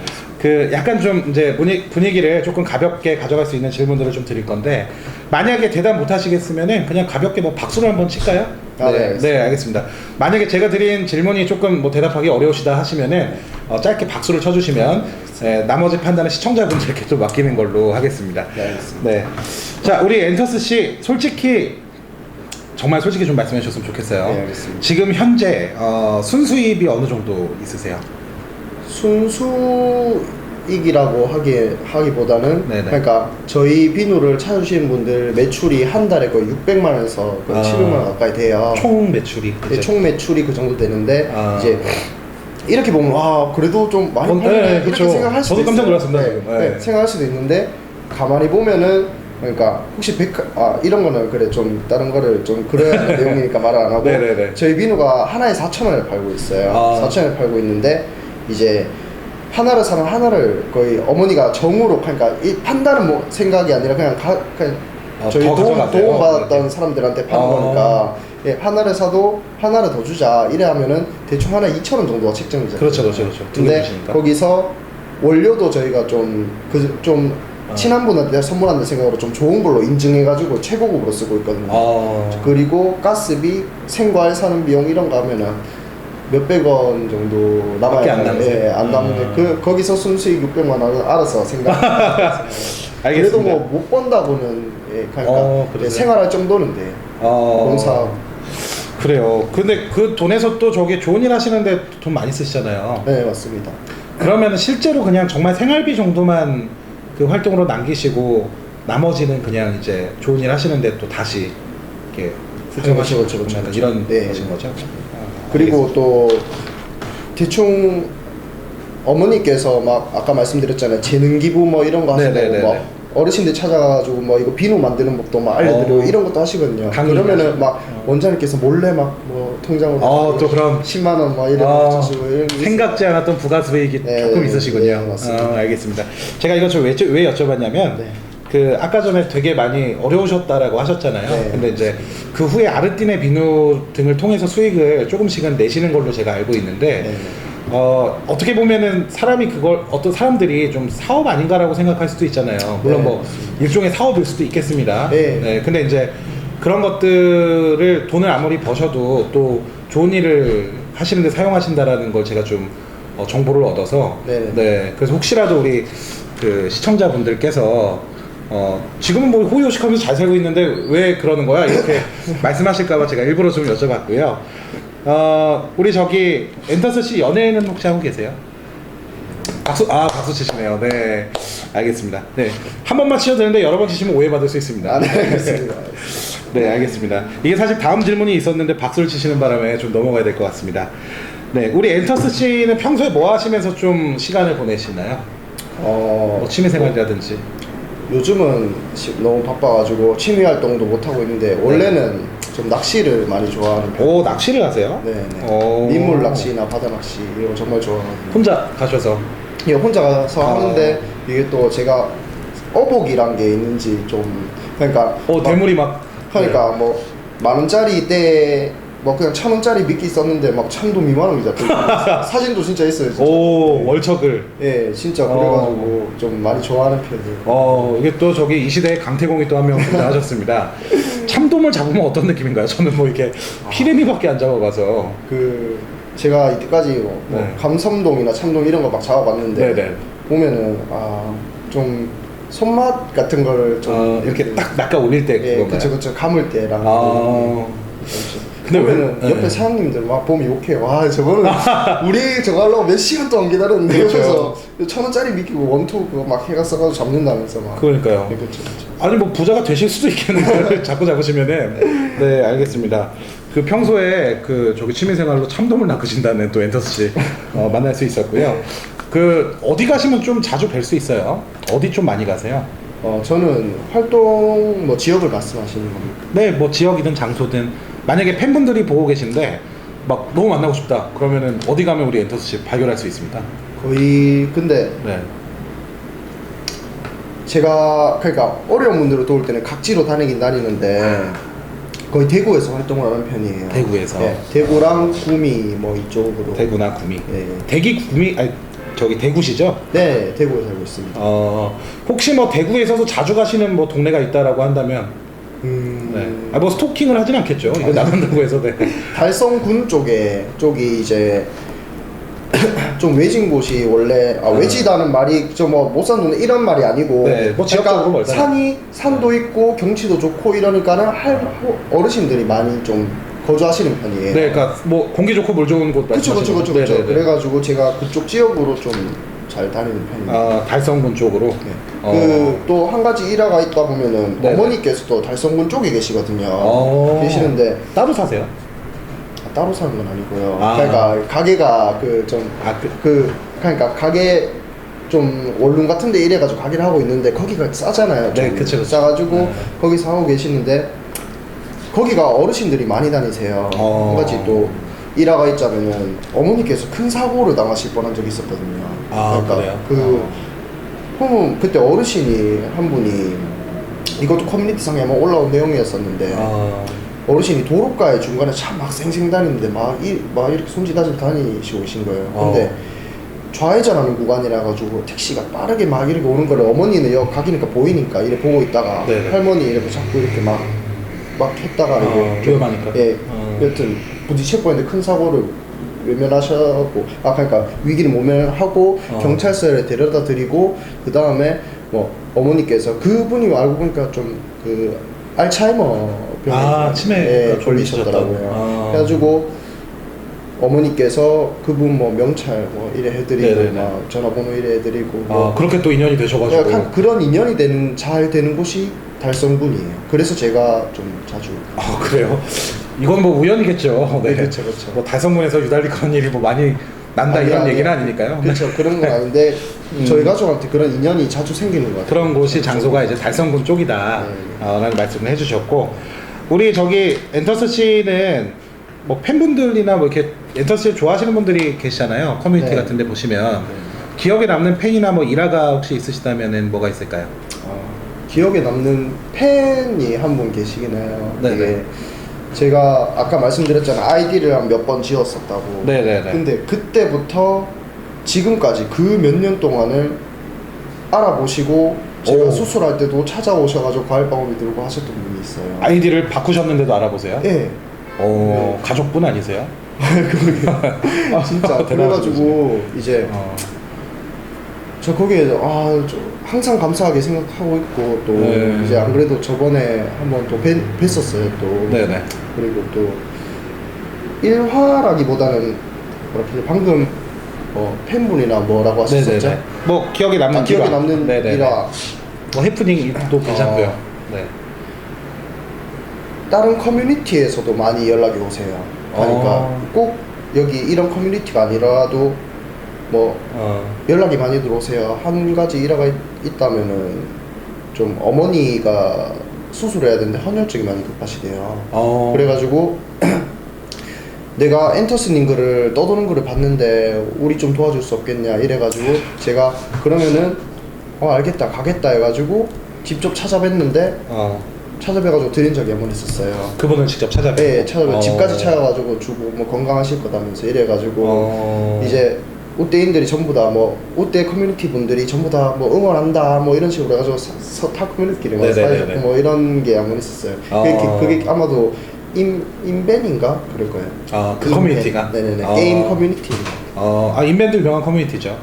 약간 좀 이제 분위기를 조금 가볍게 가져갈 수 있는 질문들을 좀 드릴 건데 만약에 대답 못 하시겠으면은 그냥 가볍게 뭐 박수를 한번 칠까요? 네, 알겠습니다. 만약에 제가 드린 질문이 조금 대답하기 어려우시다 하시면은 짧게 박수를 쳐주시면 나머지 판단은 시청자분들께 좀 맡기는 걸로 하겠습니다. 네, 알겠습니다. 네. 자, 우리 엔터스 씨 솔직히 정말 솔직히 좀 말씀해 주셨으면 좋겠어요. 네, 알겠습니다. 지금 현재 순수입이 어느 정도 있으세요? 순수익이라고 하기보다는 네네. 그러니까 저희 비누를 찾으시는 분들 매출이 한 달에 거의 600만 원에서 거의 700만 원 가까이 돼요. 총 매출이 네, 그죠? 총 매출이 그 정도 되는데 이제 이렇게 보면 와 그래도 좀 많이 네, 벌네 이렇게 그쵸. 생각할 수도 저도 깜짝 있어요. 놀랐습니다, 네, 지금. 네, 네. 생각할 수도 있는데 가만히 보면은 그러니까 혹시 이런 거는 그래 좀 다른 거를 좀 그래야 하는 내용이니까 말을 안 하고 네네네. 저희 비누가 하나에 4,000원에 팔고 있어요. 4,000원에 팔고 있는데 이제 하나를 사면 하나를 거의 어머니가 정으로 그러니까 이 판다는 뭐 생각이 아니라 그냥 저희 더 가져가세요? 도움 받았던 사람들한테 파는 거니까 예, 하나를 사도 하나를 더 주자 이래 하면은 대충 하나 2,000원 정도가 책정이잖아요. 그렇죠. 근데 주시니까. 거기서 원료도 저희가 좀 친한 분한테 선물한다는 생각으로 좀 좋은 걸로 인증해가지고 최고급으로 쓰고 있거든요. 그리고 가스비, 생과일 사는 비용 이런 거 하면은 몇백 원 정도 밖에 안 남아요. 남으세요? 예, 안 남는데 거기서 순수익 600만 원 알아서 생각. 그래도 뭐 못 번다고는 예, 그러니까 예, 생활할 정도는 돼. 공사. 그래요. 근데 그 돈에서 또 저기 좋은 일 하시는데 돈 많이 쓰시잖아요. 네, 맞습니다. 그러면 실제로 그냥 정말 생활비 정도만 그 활동으로 남기시고 나머지는 그냥 이제 좋은 일 하시는데 또 다시 이렇게 그렇죠. 이런 네. 것인 거죠. 그리고 또 대충 어머니께서 막 아까 말씀드렸잖아요 재능 기부 뭐 이런 거 하시고 뭐 어르신들 찾아가지고 뭐 이거 비누 만드는 법도 막 알려드리고 이런 것도 하시거든요. 그러면은 막 원장님께서 몰래 막 뭐 통장으로 또 그럼 10만 원 막 이런 주시고 생각지 않았던 부가 수익이 조금 있으시군요. 네, 맞습니다. 알겠습니다. 제가 이거 왜 여쭤봤냐면 그 아까 전에 되게 많이 어려우셨다라고 하셨잖아요. 네. 근데 이제 그 후에 아르띠네 비누 등을 통해서 수익을 조금씩은 내시는 걸로 제가 알고 있는데 어떻게 보면은 어떤 사람들이 좀 사업 아닌가라고 생각할 수도 있잖아요. 물론 뭐 일종의 사업일 수도 있겠습니다. 네. 근데 이제 그런 것들을 돈을 아무리 버셔도 또 좋은 일을 하시는데 사용하신다라는 걸 제가 좀 정보를 얻어서 네. 그래서 혹시라도 우리 그 시청자분들께서 지금은 뭐 호의호식하면서 잘 살고 있는데 왜 그러는 거야? 이렇게 말씀하실까봐 제가 일부러 좀 여쭤봤고요. 우리 저기 엔터스 씨 연애는 혹시 하고 계세요? 박수 치시네요. 네, 알겠습니다. 네, 한 번만 치셔도 되는데 여러 번 치시면 오해받을 수 있습니다. 네, 알겠습니다. 네, 알겠습니다. 이게 사실 다음 질문이 있었는데 박수를 치시는 바람에 좀 넘어가야 될 것 같습니다. 네, 우리 엔터스 씨는 평소에 뭐 하시면서 좀 시간을 보내시나요? 뭐 취미생활이라든지. 요즘은 너무 바빠가지고 취미 활동도 못 하고 있는데 원래는 좀 낚시를 많이 좋아하는 편이에요. 낚시를 하세요? 네. 민물 낚시나 바다 낚시 이런 거 정말 좋아하거든요. 혼자 가셔서? 예, 혼자 가서 하는데 이게 또 제가 어복이란 게 있는지 좀 그러니까 대물이 막 그러니까 뭐 10,000원짜리 때 뭐 그냥 1,000원짜리 미끼 썼는데 막 참도 미만하게 잡혀요. 사진도 진짜 있어요. 진짜. 월척을. 예, 진짜 그래가지고 좀 많이 좋아하는 편이에요. 이게 또 저기 이 시대에 강태공이 또 한 명 등장하셨습니다. 참돔을 잡으면 어떤 느낌인가요? 저는 뭐 이렇게 피레미밖에 안 잡아봐서. 제가 이때까지 감섬돔이나 참돔 이런 거 막 잡아봤는데 보면은 좀 손맛 같은 거를 좀 이렇게 딱 낚아 올릴 때 그건가요? 그쵸 감을 때랑 근데 왜 옆에 사장님들 막 보면 욕해요. 와 저거는 우리 저거 하려고 몇 시간 동안 기다렸는데 옆에서 1,000원짜리 미끼고 원투 그거 막 해가 써가지고 잡는다면서 막. 그러니까요. 그쵸. 아니 뭐 부자가 되실 수도 있겠는데 자꾸 잡으시면은. 네, 알겠습니다. 그 평소에 그 저기 취미생활로 참돔을 낚으신다는 또 엔터스 씨 만날 수 있었고요. 그 어디 가시면 좀 자주 뵐 수 있어요? 어디 좀 많이 가세요? 저는 활동 뭐 지역을 말씀하시는 겁니까? 네, 뭐 지역이든 장소든 만약에 팬분들이 보고 계신데 막 너무 만나고 싶다 그러면은 어디 가면 우리 엔터스 씨 발견할 수 있습니다. 거의 근데 제가 그러니까 어려운 분들을 도울 때는 각지로 다니긴 다니는데 거의 대구에서 활동을 하는 편이에요. 대구에서? 네, 대구랑 구미 뭐 이쪽으로. 대구나 구미. 네. 구미 저기 대구시죠? 네, 대구에 살고 있습니다. 혹시 뭐 대구에서도 자주 가시는 뭐 동네가 있다라고 한다면 뭐 스토킹을 하진 않겠죠. 이거 나간다고 해서. 달성군 쪽이 이제 좀 외진 곳이 원래 외지다는 말이 좀 뭐 못 사는 돈 이런 말이 아니고 네, 뭐 지역적으로 멀다. 산도 있고 경치도 좋고 이러니까는 어르신들이 많이 좀 거주하시는 편이에요. 네, 그러니까 뭐 공기 좋고 물 좋은 곳 그쵸. 말씀하시는 거죠? 네네네. 그래가지고 제가 그쪽 지역으로 좀 잘 다니는 편입니다. 달성군 쪽으로. 네. 어. 그 또 한 가지 일화가 있다 보면은 네네. 어머니께서도 달성군 쪽에 계시거든요. 계시는데 따로 사세요? 따로 사는 건 아니고요. 아. 그러니까 가게가 그러니까 가게 좀 원룸 같은데 이래가지고 가게를 하고 있는데 거기가 싸잖아요. 좀 네, 그쵸. 싸가지고 네. 거기서 하고 계시는데 거기가 어르신들이 많이 다니세요. 한 가지 또 일화가 있자면은 어머니께서 큰 사고를 당하실 뻔한 적이 있었거든요. 그래요? 그러면 그때 어르신이 한 분이 이것도 커뮤니티상에 한번 올라온 내용이었었는데 어르신이 도로가에 중간에 차 막 쌩쌩 다니는데 막 이렇게 손짓하듯 다니시고 계신 거예요. 근데 좌회전하는 구간이라 가지고 택시가 빠르게 막 이렇게 오는 거를 어머니는 여 가기니까 보이니까 이렇게 보고 있다가 네네. 할머니 이렇게 자꾸 이렇게 막 했다가 이게 위험하니까. 예, 여튼 부딪힐 뻔했는데 큰 사고를 외면하셨고 그러니까 위기를 모면하고 경찰서에 데려다 드리고 그 다음에 뭐 어머니께서 그분이 알고 보니까 좀 그 알츠하이머 병에 치매가 걸리셨더라고요. 그래가지고 어머니께서 그분 뭐 명찰 뭐 이래 해드리고 네네네. 막 전화번호 이래 해드리고 뭐 그렇게 또 인연이 되셔가지고. 약간 그런 인연이 잘 되는 곳이 달성군이에요. 그래서 제가 좀 자주 그래요? 이건 뭐 우연이겠죠. 네, 그렇죠. 뭐 달성군에서 유달리 그런 일이 뭐 많이 난다 이런 얘기는 아니니까요. 그렇죠. 그런 건 아닌데 저희 가족한테 그런 인연이 자주 생기는 것 같아요. 그런 곳이 장소가 이제 달성군 쪽이다 라는 말씀을 해주셨고, 우리 저기 엔터스 씨는 뭐 팬분들이나 뭐 이렇게 엔터스 씨 좋아하시는 분들이 계시잖아요. 커뮤니티 네. 같은 데 보시면 기억에 남는 팬이나 뭐 일화가 혹시 있으시다면은 뭐가 있을까요? 기억에 남는 팬이 한 분 계시긴 해요. 네네. 이게 제가 아까 말씀드렸잖아요. 아이디를 한 몇 번 지었었다고. 네네네. 근데 그때부터 지금까지 그 몇 년 동안을 알아보시고 제가 수술할 때도 찾아오셔가지고 과일방울이 들고 하셨던 분이 있어요. 아이디를 바꾸셨는데도 알아보세요? 네. 네. 가족분 아니세요? 진짜 그래가지고 이제 저 거기에 항상 감사하게 생각하고 있고 또 이제 안 그래도 저번에 한번 또 뵀었어요 또. 네네. 그리고 또 일화라기보다는 방금 팬분이나 뭐라고 하셨었죠? 네네네. 뭐 기억에 남는 기억에 일화. 남는 네네네. 일화. 뭐 해프닝도 괜찮고요. 네. 다른 커뮤니티에서도 많이 연락이 오세요. 그러니까 꼭 여기 이런 커뮤니티가 아니라도 뭐 연락이 많이 들어오세요. 한 가지 일화가 있다면은 좀 어머니가 수술해야 되는데 헌혈증이 많이 급하시대요. 그래가지고 내가 엔터스님 글을 떠도는 글을 봤는데 우리 좀 도와줄 수 없겠냐 이래가지고 제가 그러면은 알겠다 가겠다 해가지고 직접 찾아뵀는데 찾아뵈가지고 드린 적이 한 번 있었어요. 그분을 직접 찾아뵙고? 네, 집까지 찾아가지고 주고 뭐 건강하실 거다면서 이래가지고 이제 우대인들이 전부 다 뭐 우대 커뮤니티 분들이 전부 다 뭐 응원한다 뭐 이런 식으로 해가지고 타 커뮤니티를 막 쌓여졌고 뭐 이런 게 한 번 있었어요. 그게 아마도 인벤인가 그럴 거예요. 그 커뮤니티가? 네네네. 게임 커뮤니티. 인벤도 유명한 커뮤니티죠.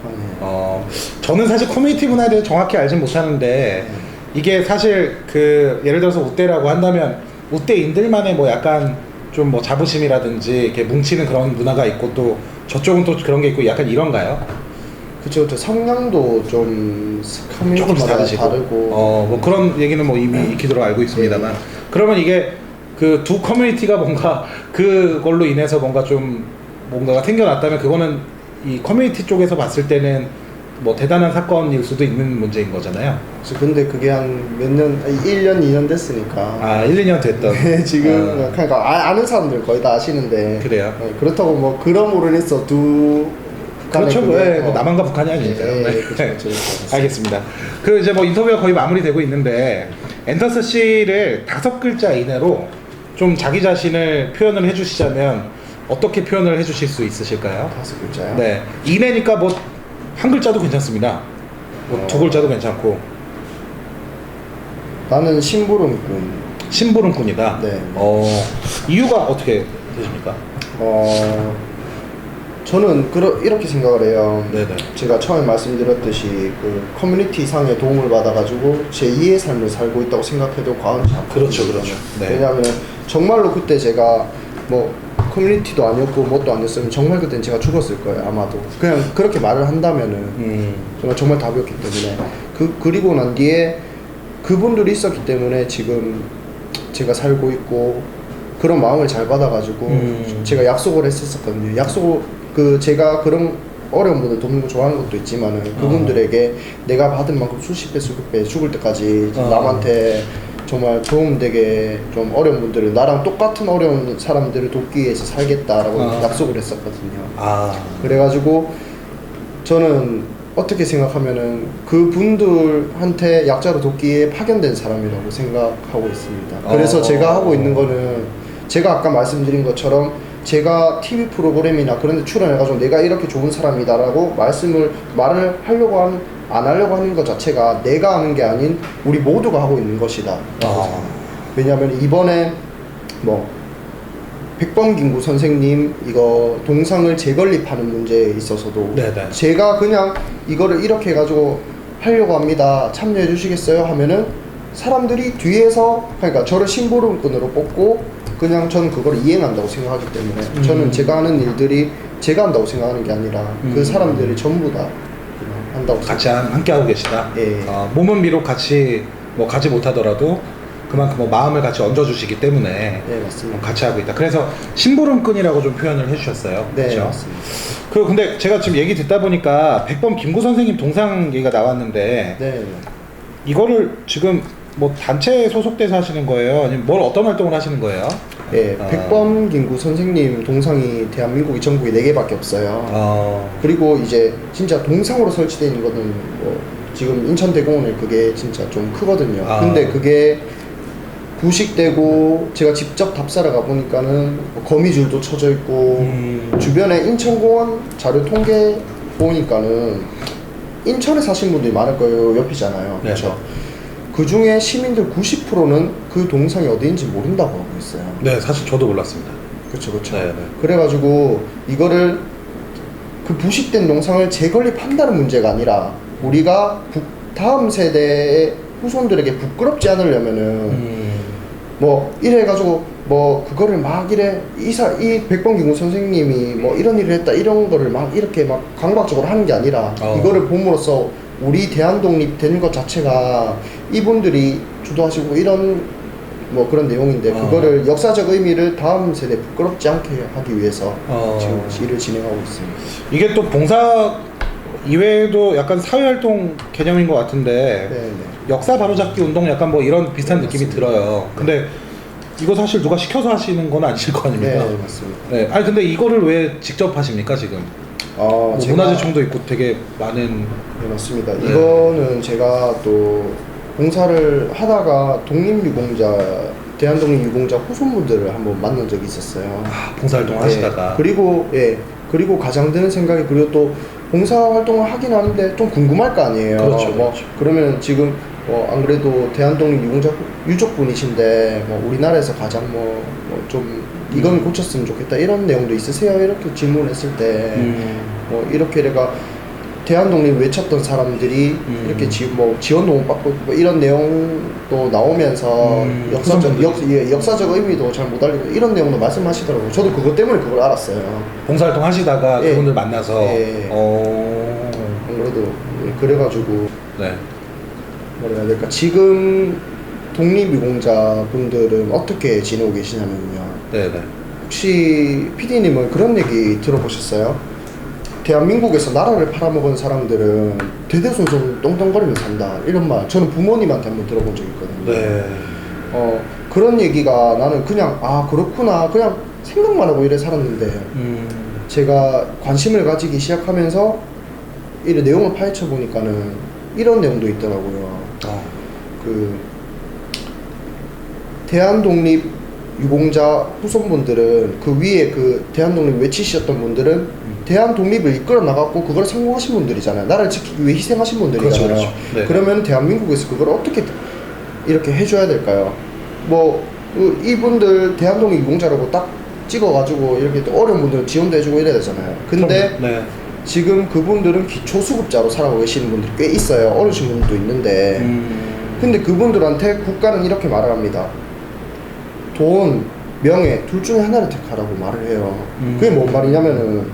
저는 사실 커뮤니티 문화에 대해 정확히 알진 못하는데 이게 사실 그 예를 들어서 우대라고 한다면 우대인들만의 뭐 약간 좀 뭐 자부심이라든지 이렇게 뭉치는 그런 문화가 있고 또 저쪽은 또 그런 게 있고 약간 이런가요? 그쵸. 성향도 좀 조금씩 커뮤니티마다 다르시고. 다르고 뭐 그런 얘기는 뭐 이미 익히도록 알고 있습니다만. 그러면 이게 그 두 커뮤니티가 뭔가 그걸로 인해서 뭔가가 생겨났다면 그거는 이 커뮤니티 쪽에서 봤을 때는 뭐 대단한 사건일 수도 있는 문제인 거잖아요. 근데 그게 한 몇 년, 1년, 2년 됐으니까. 1, 2년 됐던. 지금, 그러니까 아는 사람들 거의 다 아시는데. 그래요. 그렇다고 뭐, 그럼으로 인해서 그렇죠. 뭐 남한과 북한이 아니니까요. 그렇죠. 알겠습니다. 그 이제 뭐 인터뷰가 거의 마무리되고 있는데, 엔터스 씨를 5글자 이내로 좀 자기 자신을 표현을 해주시자면 어떻게 표현을 해주실 수 있으실까요? 5글자요? 네. 이내니까 뭐 한 글자도 괜찮습니다. 뭐 2글자도 괜찮고. 나는 심부름꾼. 심부름꾼이다. 네. 이유가 어떻게 되십니까? 저는 이렇게 생각을 해요. 네네. 제가 처음에 말씀드렸듯이 그 커뮤니티 상의 도움을 받아가지고 제 2의 삶을 살고 있다고 생각해도 과언이 않거든요. 그렇죠, 그렇죠. 네. 왜냐하면 정말로 그때 제가 뭐 커뮤니티도 아니었고 뭣도 아니었으면 정말 그땐 제가 죽었을 거예요, 아마도. 그냥 그렇게 말을 한다면은 정말 답이었기 때문에 그리고 난 뒤에 그분들이 있었기 때문에 지금 제가 살고 있고 그런 마음을 잘 받아가지고 제가 약속을 했었거든요. 제가 그런 어려운 분들 돕는 거 좋아하는 것도 있지만은 그분들에게 내가 받은 만큼 수십 배 수백 배 죽을 때까지 남한테 정말 도움되게 좀 어려운 분들을 나랑 똑같은 어려운 사람들을 돕기 위해서 살겠다라고 약속을 했었거든요. 그래가지고 저는 어떻게 생각하면은 그분들한테 약자로 돕기에 파견된 사람이라고 생각하고 있습니다. 그래서 제가 하고 있는 거는 제가 아까 말씀드린 것처럼 제가 TV 프로그램이나 그런 데 출연해가지고 내가 이렇게 좋은 사람이다라고 말을 안 하려고 하는 것 자체가 내가 하는 게 아닌 우리 모두가 하고 있는 것이다. 왜냐하면 이번에 뭐 백범김구 선생님 이거 동상을 재건립하는 문제에 있어서도 네네. 제가 그냥 이거를 이렇게 해가지고 하려고 합니다. 참여해 주시겠어요? 하면은 사람들이 뒤에서 그러니까 저를 심부름꾼으로 뽑고 그냥 저는 그걸 이행한다고 생각하기 때문에 저는 제가 하는 일들이 제가 한다고 생각하는 게 아니라 그 사람들이 전부 다 한다고 같이 함께 하고 계시다. 예. 몸은 비록 같이 뭐 가지 못하더라도 그만큼 뭐 마음을 같이 얹어주시기 때문에 네, 맞습니다. 같이 하고 있다. 그래서 심부름꾼이라고 좀 표현을 해주셨어요. 네, 그렇죠? 맞습니다. 그리고 근데 제가 지금 얘기 듣다 보니까 백범 김구 선생님 동상 얘기가 나왔는데 네. 이거를 지금 뭐 단체에 소속돼서 하시는 거예요? 아니면 어떤 활동을 하시는 거예요? 예, 백범김구 선생님 동상이 대한민국이 전국에 4개밖에 없어요. 그리고 이제 진짜 동상으로 설치되어 있는 거는 뭐 지금 인천대공원에 그게 진짜 좀 크거든요. 근데 그게 부식되고 제가 직접 답사를 가보니까는 뭐 거미줄도 쳐져 있고 주변에 인천공원 자료 통계 보니까는 인천에 사신 분들이 많을 거예요. 옆이잖아요. 그렇죠? 그 중에 시민들 90%는 그 동상이 어디인지 모른다고 하고 있어요. 네, 사실 저도 몰랐습니다. 그렇죠, 그렇죠. 네, 네. 그래가지고 이거를 그 부식된 동상을 재건립한다는 문제가 아니라 우리가 다음 세대의 후손들에게 부끄럽지 않으려면은 뭐 이래가지고 뭐 그거를 막 이 백범김구 선생님이 뭐 이런 일을 했다 이런 거를 막 이렇게 막 강박적으로 하는 게 아니라 이거를 봄으로써 우리 대한독립 된 것 자체가 이분들이 주도하시고 이런 뭐 그런 내용인데 그거를 역사적 의미를 다음 세대에 부끄럽지 않게 하기 위해서 지금 일을 진행하고 있습니다. 이게 또 봉사 이외에도 약간 사회활동 개념인 것 같은데 네. 역사 바로잡기 운동 약간 뭐 이런 비슷한 느낌이 들어요. 근데 이거 사실 누가 시켜서 하시는 건 아니실 거 아닙니까? 네, 맞습니다. 네, 아니 근데 이거를 왜 직접 하십니까 지금? 뭐 문화재청도 있고 되게 많은. 네, 맞습니다. 네. 이거는 제가 또 봉사를 하다가 대한독립유공자 후손분들을 한번 만난 적이 있었어요. 봉사활동 하시다가. 그리고 가장 드는 생각이 그리고 또 봉사활동을 하긴 하는데 좀 궁금할 거 아니에요. 그렇죠, 그렇죠. 그러면 지금 안 그래도 대한독립유공자 유족분이신데 뭐 우리나라에서 가장 좀 이건 고쳤으면 좋겠다 이런 내용도 있으세요? 이렇게 질문했을 때 이렇게 내가 대한독립 외쳤던 사람들이 이렇게 지원도 못 받고 뭐 이런 내용도 나오면서 역사적 의미도 잘 못 알리고 이런 내용도 말씀하시더라고요. 저도 그것 때문에 그걸 알았어요. 봉사활동 하시다가 그분들 만나서. 안 그래도 그래가지고 네. 뭐라 해야 될까 지금 독립유공자 분들은 어떻게 지내고 계시냐면요. 네네. 혹시 PD님은 그런 얘기 들어보셨어요? 대한민국에서 나라를 팔아먹은 사람들은 대대손손 똥똥거리며 산다 이런 말 저는 부모님한테 한번 들어본 적이 있거든요. 네. 그런 얘기가 나는 그냥 그렇구나 그냥 생각만 하고 이래 살았는데 제가 관심을 가지기 시작하면서 이 내용을 파헤쳐 보니까는 이런 내용도 있더라고요. 그 대한독립 유공자 후손분들은 그 위에 그 대한독립 외치셨던 분들은 대한독립을 이끌어 나갔고 그걸 성공하신 분들이잖아요. 나라를 지키기 위해 희생하신 분들이잖아요. 그렇죠. 네. 그러면 대한민국에서 그걸 어떻게 이렇게 해줘야 될까요? 이분들 대한독립 유공자라고 딱 찍어가지고 이렇게 또 어려운 분들은 지원도 해주고 이래야 되잖아요. 근데 네. 지금 그분들은 기초수급자로 살아가고 계시는 분들이 꽤 있어요. 어려우신 분들도 있는데 근데 그분들한테 국가는 이렇게 말을 합니다. 돈, 명예 둘 중에 하나를 택하라고 말을 해요. 그게 뭔 말이냐면은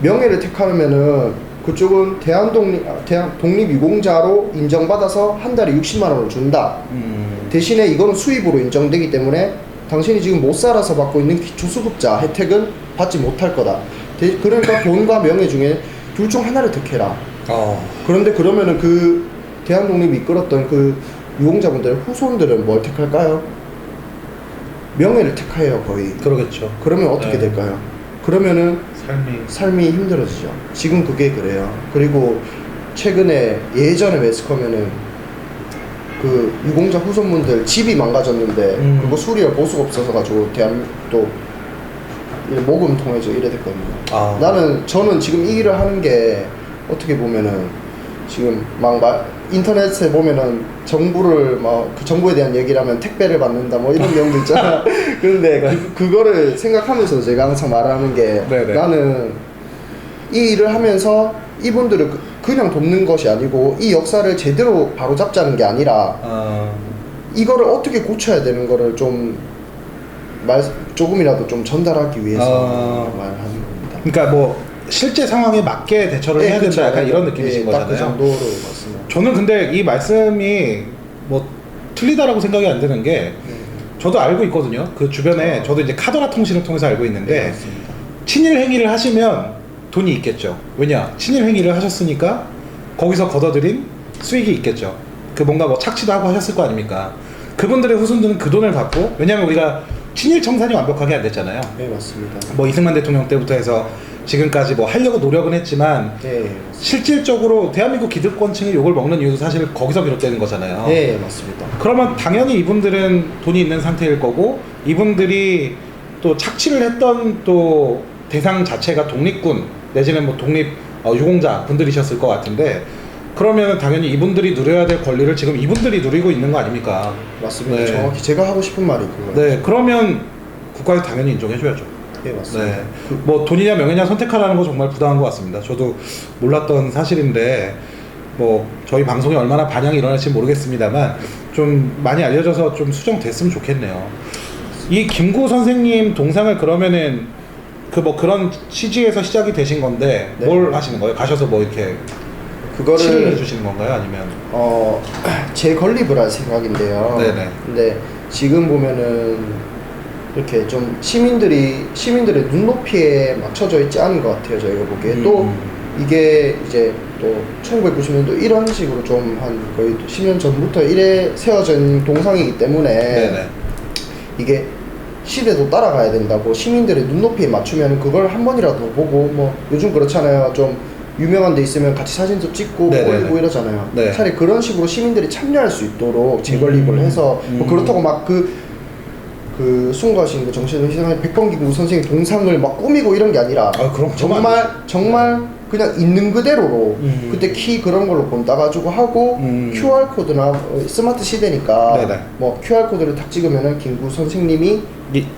명예를 택하면은 그쪽은 대한 독립유공자로 인정받아서 한 달에 60만 원을 준다. 대신에 이거는 수입으로 인정되기 때문에 당신이 지금 못 살아서 받고 있는 기초수급자 혜택은 받지 못할 거다. 그러니까 돈과 명예 중에 둘 중 하나를 택해라. 그런데 그러면은 그 대한독립이 이끌었던 그 유공자분들의 후손들은 뭘 택할까요? 명예를 택해요, 거의. 그러겠죠. 그러면 어떻게 될까요? 그러면은 삶이 힘들어지죠. 지금 그게 그래요. 그리고 최근에 예전에 매스컴에는 그 유공자 후손분들 집이 망가졌는데 그거 수리할 보수가 없어서 가지고 또 모금 통해서 이래 됐거든요. 저는 지금 이 일을 하는 게 어떻게 보면은 지금 인터넷에 보면은 정부를 그 정부에 대한 얘기를 하면 택배를 받는다 뭐 이런 내용도 있잖아. 그런데 그거를 생각하면서 제가 항상 말하는 게 네네. 나는 이 일을 하면서 이분들을 그냥 돕는 것이 아니고 이 역사를 제대로 바로잡자는 게 아니라 이거를 어떻게 고쳐야 되는 거를 조금이라도 좀 전달하기 위해서 말하는 겁니다. 그러니까 뭐 실제 상황에 맞게 대처를 해야 된다 약간 이런 느낌이신 거잖아요. 딱 그 정도로 맞습니다. 저는 근데 이 말씀이 뭐 틀리다라고 생각이 안 드는 게 저도 알고 있거든요. 그 주변에 저도 이제 카더라 통신을 통해서 알고 있는데 맞습니다. 친일 행위를 하시면 돈이 있겠죠. 왜냐? 친일 행위를 하셨으니까 거기서 걷어들인 수익이 있겠죠. 그 뭔가 뭐 착취도 하고 하셨을 거 아닙니까? 그분들의 후손들은 그 돈을 받고, 왜냐면 우리가 친일 청산이 완벽하게 안 됐잖아요. 네, 맞습니다. 뭐 이승만 대통령 때부터 해서 지금까지 뭐 하려고 노력은 했지만 네, 실질적으로 대한민국 기득권층이 욕을 먹는 이유도 사실 거기서 비롯되는 거잖아요. 네, 맞습니다. 그러면 당연히 이분들은 돈이 있는 상태일 거고, 이분들이 또 착취를 했던 또 대상 자체가 독립군 내지는 뭐 독립 유공자 분들이셨을 것 같은데, 그러면 당연히 이분들이 누려야 될 권리를 지금 이분들이 누리고 있는 거 아닙니까? 맞습니다. 네. 정확히 제가 하고 싶은 말이 그거예요. 네, 그러면 국가에서 당연히 인정해줘야죠. 네, 맞습니다. 네, 뭐 돈이냐 명예냐 선택하라는 거 정말 부당한 것 같습니다. 저도 몰랐던 사실인데 뭐 저희 방송이 얼마나 반향이 일어날지 모르겠습니다만 좀 많이 알려져서 좀 수정됐으면 좋겠네요. 이 김구 선생님 동상을 그러면은 그 뭐 그런 취지에서 시작이 되신 건데 네. 뭘 하시는 거예요? 가셔서 뭐 이렇게 그거를 치료를 해주시는 건가요? 아니면 재건립을 할 생각인데요. 네네. 근데 지금 보면은 이렇게 좀 시민들의 눈높이에 맞춰져 있지 않은 것 같아요. 저희가 보기에 또 이게 이제 또 1990년도 이런 식으로 좀 한 거의 10년 전부터 이래 세워진 동상이기 때문에 네네. 이게 시대도 따라가야 된다고 시민들의 눈높이에 맞추면 그걸 한 번이라도 보고 뭐 요즘 그렇잖아요. 좀 유명한 데 있으면 같이 사진도 찍고 네네네. 올리고 이러잖아요. 네. 차라리 그런 식으로 시민들이 참여할 수 있도록 재건립을 해서 뭐 그렇다고 막 그 숭고하신 그 정신을 희생한 백범김구 선생님 동상을 막 꾸미고 이런 게 아니라 그럼 정말 그냥 있는 그대로로 그때 키 그런 걸로 본 따가지고 하고 QR 코드나 스마트 시대니까 네네. 뭐 QR 코드를 딱 찍으면은 김구 선생님이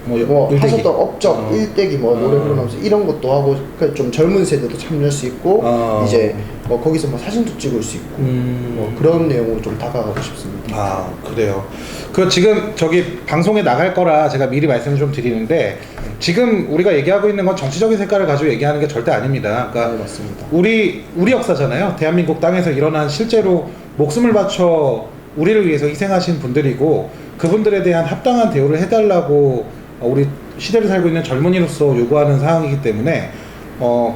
뭐 일대기. 하셨던 업적 일대기 뭐 노래 부르면서 이런 것도 하고 좀 젊은 세대도 참여할 수 있고 이제 뭐 거기서 뭐 사진도 찍을 수 있고 뭐 그런 내용으로 좀 다가가고 싶습니다. 아, 그래요. 그 지금 저기 방송에 나갈 거라 제가 미리 말씀을 좀 드리는데, 지금 우리가 얘기하고 있는 건 정치적인 색깔을 가지고 얘기하는 게 절대 아닙니다. 그러니까 네, 맞습니다. 우리 역사잖아요. 대한민국 땅에서 일어난 실제로 목숨을 바쳐 우리를 위해서 희생하신 분들이고, 그분들에 대한 합당한 대우를 해달라고 우리 시대를 살고 있는 젊은이로서 요구하는 상황이기 때문에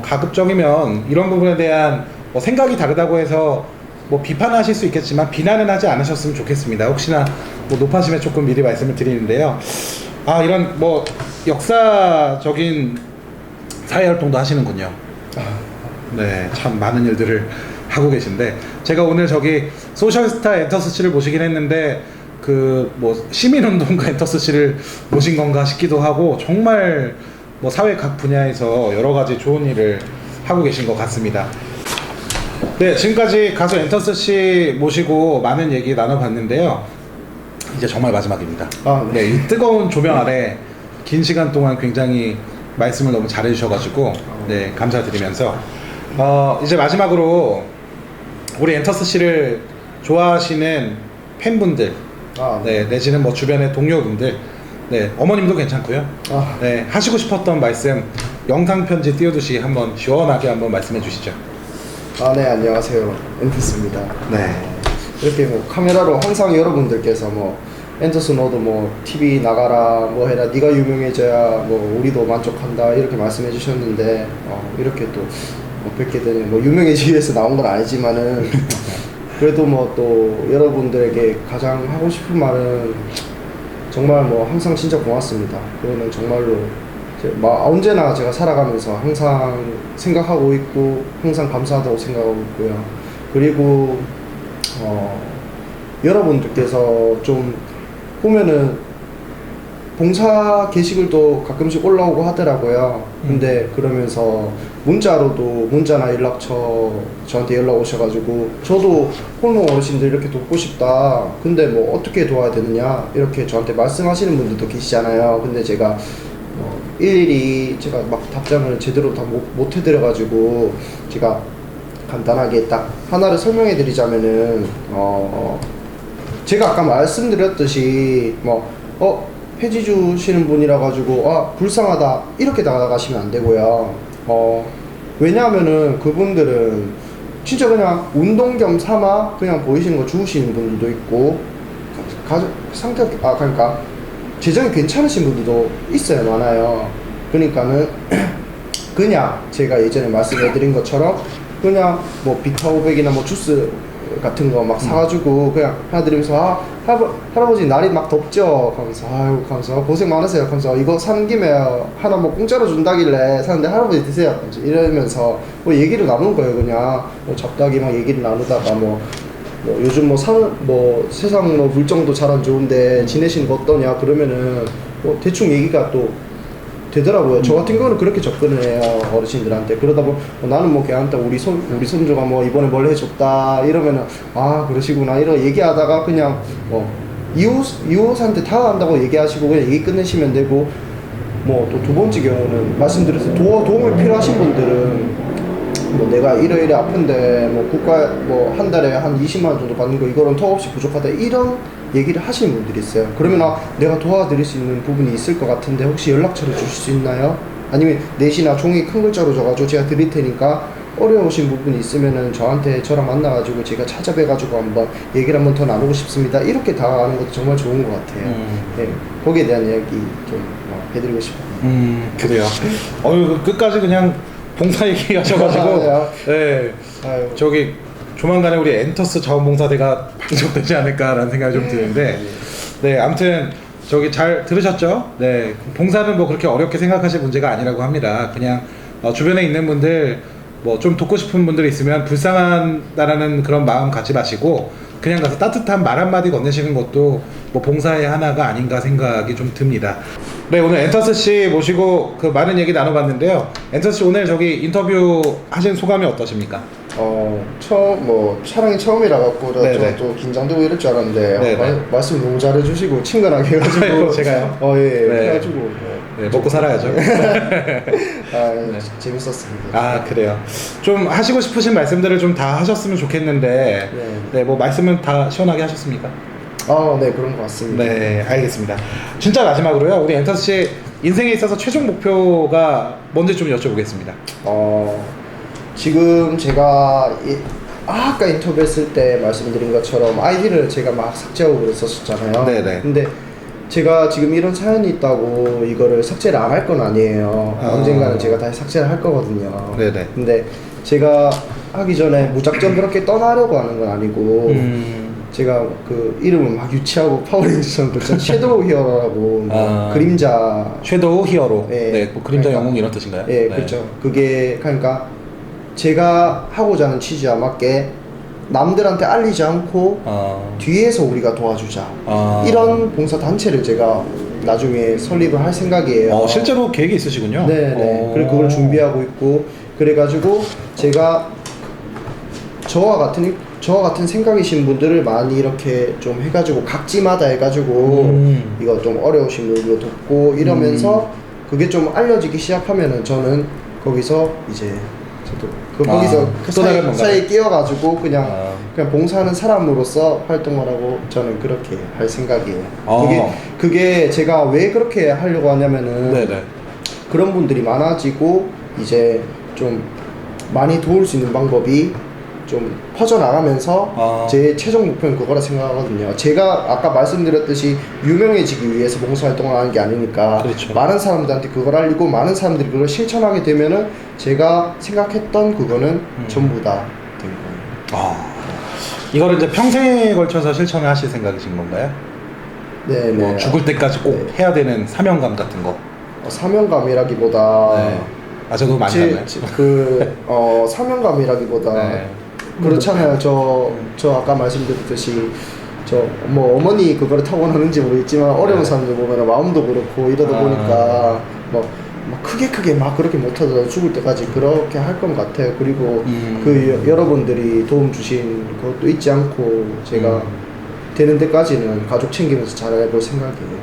가급적이면 이런 부분에 대한 생각이 다르다고 해서 뭐 비판하실 수 있겠지만 비난은 하지 않으셨으면 좋겠습니다. 혹시나 뭐 높아심에 조금 미리 말씀을 드리는데요. 이런 뭐 역사적인 사회활동도 하시는군요. 네, 참 많은 일들을 하고 계신데, 제가 오늘 저기 소셜스타 엔터스 씨를 모시긴 했는데 그 뭐 시민운동가 엔터스 씨를 모신 건가 싶기도 하고, 정말 뭐 사회 각 분야에서 여러 가지 좋은 일을 하고 계신 것 같습니다. 네, 지금까지 가수 엔터스 씨 모시고 많은 얘기 나눠봤는데요. 이제 정말 마지막입니다. 네. 네, 이 뜨거운 조명 아래 긴 시간 동안 굉장히 말씀을 너무 잘해주셔가지고 네 감사드리면서 이제 마지막으로 우리 엔터스 씨를 좋아하시는 팬분들 네 내지는 뭐 주변의 동료분들 네 어머님도 괜찮고요. 네 하시고 싶었던 말씀 영상 편지 띄우듯이 한번 시원하게 한번 말씀해 주시죠. 네, 안녕하세요. 엔터스입니다. 네. 이렇게 뭐 카메라로 항상 여러분들께서 뭐 엔터스 너도 뭐 TV 나가라 뭐 해라 네가 유명해져야 뭐 우리도 만족한다 이렇게 말씀해 주셨는데 이렇게 또 뵙게 되니 뭐 유명해지기 위해서 나온 건 아니지만은 그래도 뭐 또 여러분들에게 가장 하고 싶은 말은 정말 뭐 항상 진짜 고맙습니다. 그거는 정말로 언제나 제가 살아가면서 항상 생각하고 있고 항상 감사하다고 생각하고 있고요. 그리고 여러분들께서 좀 보면은 봉사 게시글도 가끔씩 올라오고 하더라고요. 근데 그러면서 문자나 연락처 저한테 연락 오셔가지고 저도 홀몸 어르신들 이렇게 돕고 싶다. 근데 뭐 어떻게 도와야 되느냐 이렇게 저한테 말씀하시는 분들도 계시잖아요. 근데 제가 일일이 제가 막 답장을 제대로 다 못 해드려가지고 제가 간단하게 딱 하나를 설명해 드리자면은 제가 아까 말씀드렸듯이 해지 주시는 분이라 가지고 불쌍하다 이렇게 나가시면 안 되고요. 왜냐하면은 그분들은 진짜 그냥 운동 겸 삼아 그냥 보이시는 거 주우시는 분들도 있고 그러니까 재정이 괜찮으신 분들도 있어요. 많아요. 그러니까는 그냥 제가 예전에 말씀해드린 것처럼 그냥 뭐 비타 500이나 뭐 주스 같은 거 막 사가지고 그냥 하나 드리면서 할아버지 날이 막 덥죠? 하면서 아유 하면서 고생 많으세요 하면서 이거 사는 김에 하나 뭐 공짜로 준다길래 사는데 할아버지 드세요 이러면서 뭐 얘기를 나누는 거예요. 그냥 뭐 잡다하게 막 얘기를 나누다가 뭐 요즘 뭐 세상 뭐 물정도 잘 안 좋은데 지내시는 거 어떠냐 그러면은 뭐 대충 얘기가 또 되더라고요. 저 같은 경우는 그렇게 접근을 해요. 어르신들한테. 그러다 보면 나는 뭐 걔한테 우리 손주가 뭐 이번에 뭘 해줬다 이러면은 그러시구나 이런 얘기하다가 그냥 이웃한테 다 한다고 얘기하시고 그냥 얘기 끝내시면 되고 뭐 또 두 번째 경우는 말씀드려서 도움을 필요하신 분들은 뭐 내가 이래 아픈데 뭐 국가 뭐 한 달에 한 20만 원 정도 받는 거 이거는 턱없이 부족하다 이런 얘기를 하시는 분들이 있어요. 그러면 내가 도와드릴 수 있는 부분이 있을 것 같은데 혹시 연락처를 주실 수 있나요? 아니면 넷이나 종이 큰 글자로 적어가지고 제가 드릴 테니까 어려우신 부분이 있으면은 저랑 만나가지고 제가 찾아뵈가지고 한번 얘기를 한번 더 나누고 싶습니다. 이렇게 다가가는 것도 정말 좋은 것 같아요. 네, 거기에 대한 이야기 좀 해드리고 싶어요. 그래요. 끝까지 그냥 봉사 얘기하셔가지고 네, 저기 조만간에 우리 엔터스 자원봉사대가 발족되지 않을까라는 생각이 좀 드는데 네 아무튼 저기 잘 들으셨죠? 네 봉사는 뭐 그렇게 어렵게 생각하실 문제가 아니라고 합니다. 그냥 주변에 있는 분들 뭐 좀 돕고 싶은 분들이 있으면 불쌍하다라는 그런 마음 갖지 마시고 그냥 가서 따뜻한 말 한마디 건네시는 것도 뭐 봉사의 하나가 아닌가 생각이 좀 듭니다. 네 오늘 엔터스 씨 모시고 그 많은 얘기 나눠봤는데요. 엔터스 씨 오늘 저기 인터뷰 하신 소감이 어떠십니까? 촬영이 처음이라 갖고 또 긴장되고 이럴 줄 알았는데 말씀 너무 잘해주시고 친근하게 해가지고 제가요? 해가지고 먹고 살아야죠. 재밌었습니다. 그래요. 좀 하시고 싶으신 말씀들을 좀 다 하셨으면 좋겠는데 뭐 말씀은 다 시원하게 하셨습니까? 네 그런 것 같습니다. 네 알겠습니다. 진짜 마지막으로요 우리 엔터스 씨 인생에 있어서 최종 목표가 뭔지 좀 여쭤보겠습니다. 지금 제가 아까 인터뷰했을 때 말씀드린 것처럼 아이디를 제가 막 삭제하고 그랬었잖아요. 네네. 근데 제가 지금 이런 사연이 있다고 이거를 삭제를 안 할 건 아니에요. 언젠가는 제가 다시 삭제를 할 거거든요. 네네. 근데 제가 하기 전에 무작정 그렇게 떠나려고 하는 건 아니고 제가 그 이름을 막 유치하고 파워레인저처럼 그렇죠. 섀도우 히어로라고 그림자 섀도우 히어로. 네, 뭐 그림자 영웅 이런 뜻인가요? 네, 그렇죠. 그게 그러니까 제가 하고자 하는 취지와 맞게 남들한테 알리지 않고 뒤에서 우리가 도와주자 이런 봉사 단체를 제가 나중에 설립을 할 생각이에요. 실제로 계획이 있으시군요. 네. 그리고 그걸 준비하고 있고 그래가지고 제가 저와 같은 저 같은 생각이신 분들을 많이 이렇게 좀 해가지고 각지마다 해가지고 이거 좀 어려우신 분들 돕고 이러면서 그게 좀 알려지기 시작하면은 저는 거기서 이제 저도 거기서 그 또 다른 사이에 끼어가지고 그냥 아. 그냥 봉사하는 사람으로서 활동을 하고 저는 그렇게 할 생각이에요. 그게 제가 왜 그렇게 하려고 하냐면은 네네. 그런 분들이 많아지고 이제 좀 많이 도울 수 있는 방법이 좀 퍼져나가면서 제 최종 목표는 그거라 생각하거든요. 제가 아까 말씀드렸듯이 유명해지기 위해서 봉사활동을 하는 게 아니니까 그렇죠. 많은 사람들한테 그걸 알리고 많은 사람들이 그걸 실천하게 되면은 제가 생각했던 그거는 전부 다 된 거예요. 이거를 이제 평생에 걸쳐서 실천을 하실 생각이신 건가요? 네, 뭐 네. 죽을 때까지 꼭 네. 해야 되는 사명감 같은 거. 사명감이라기보다 네. 저도 많이 하나요? 사명감이라기보다 네. 그렇잖아요. 저 아까 말씀드렸듯이 저 뭐 어머니 그거를 타고나는지 모르겠지만 어려운 네. 사람들 보면 마음도 그렇고 이러다 보니까 막 크게 막 그렇게 못하더라도 죽을 때까지 그렇게 할 것 같아요. 그리고 여러분들이 도움 주신 것도 잊지 않고 제가 되는 데까지는 가족 챙기면서 잘 해볼 생각이에요.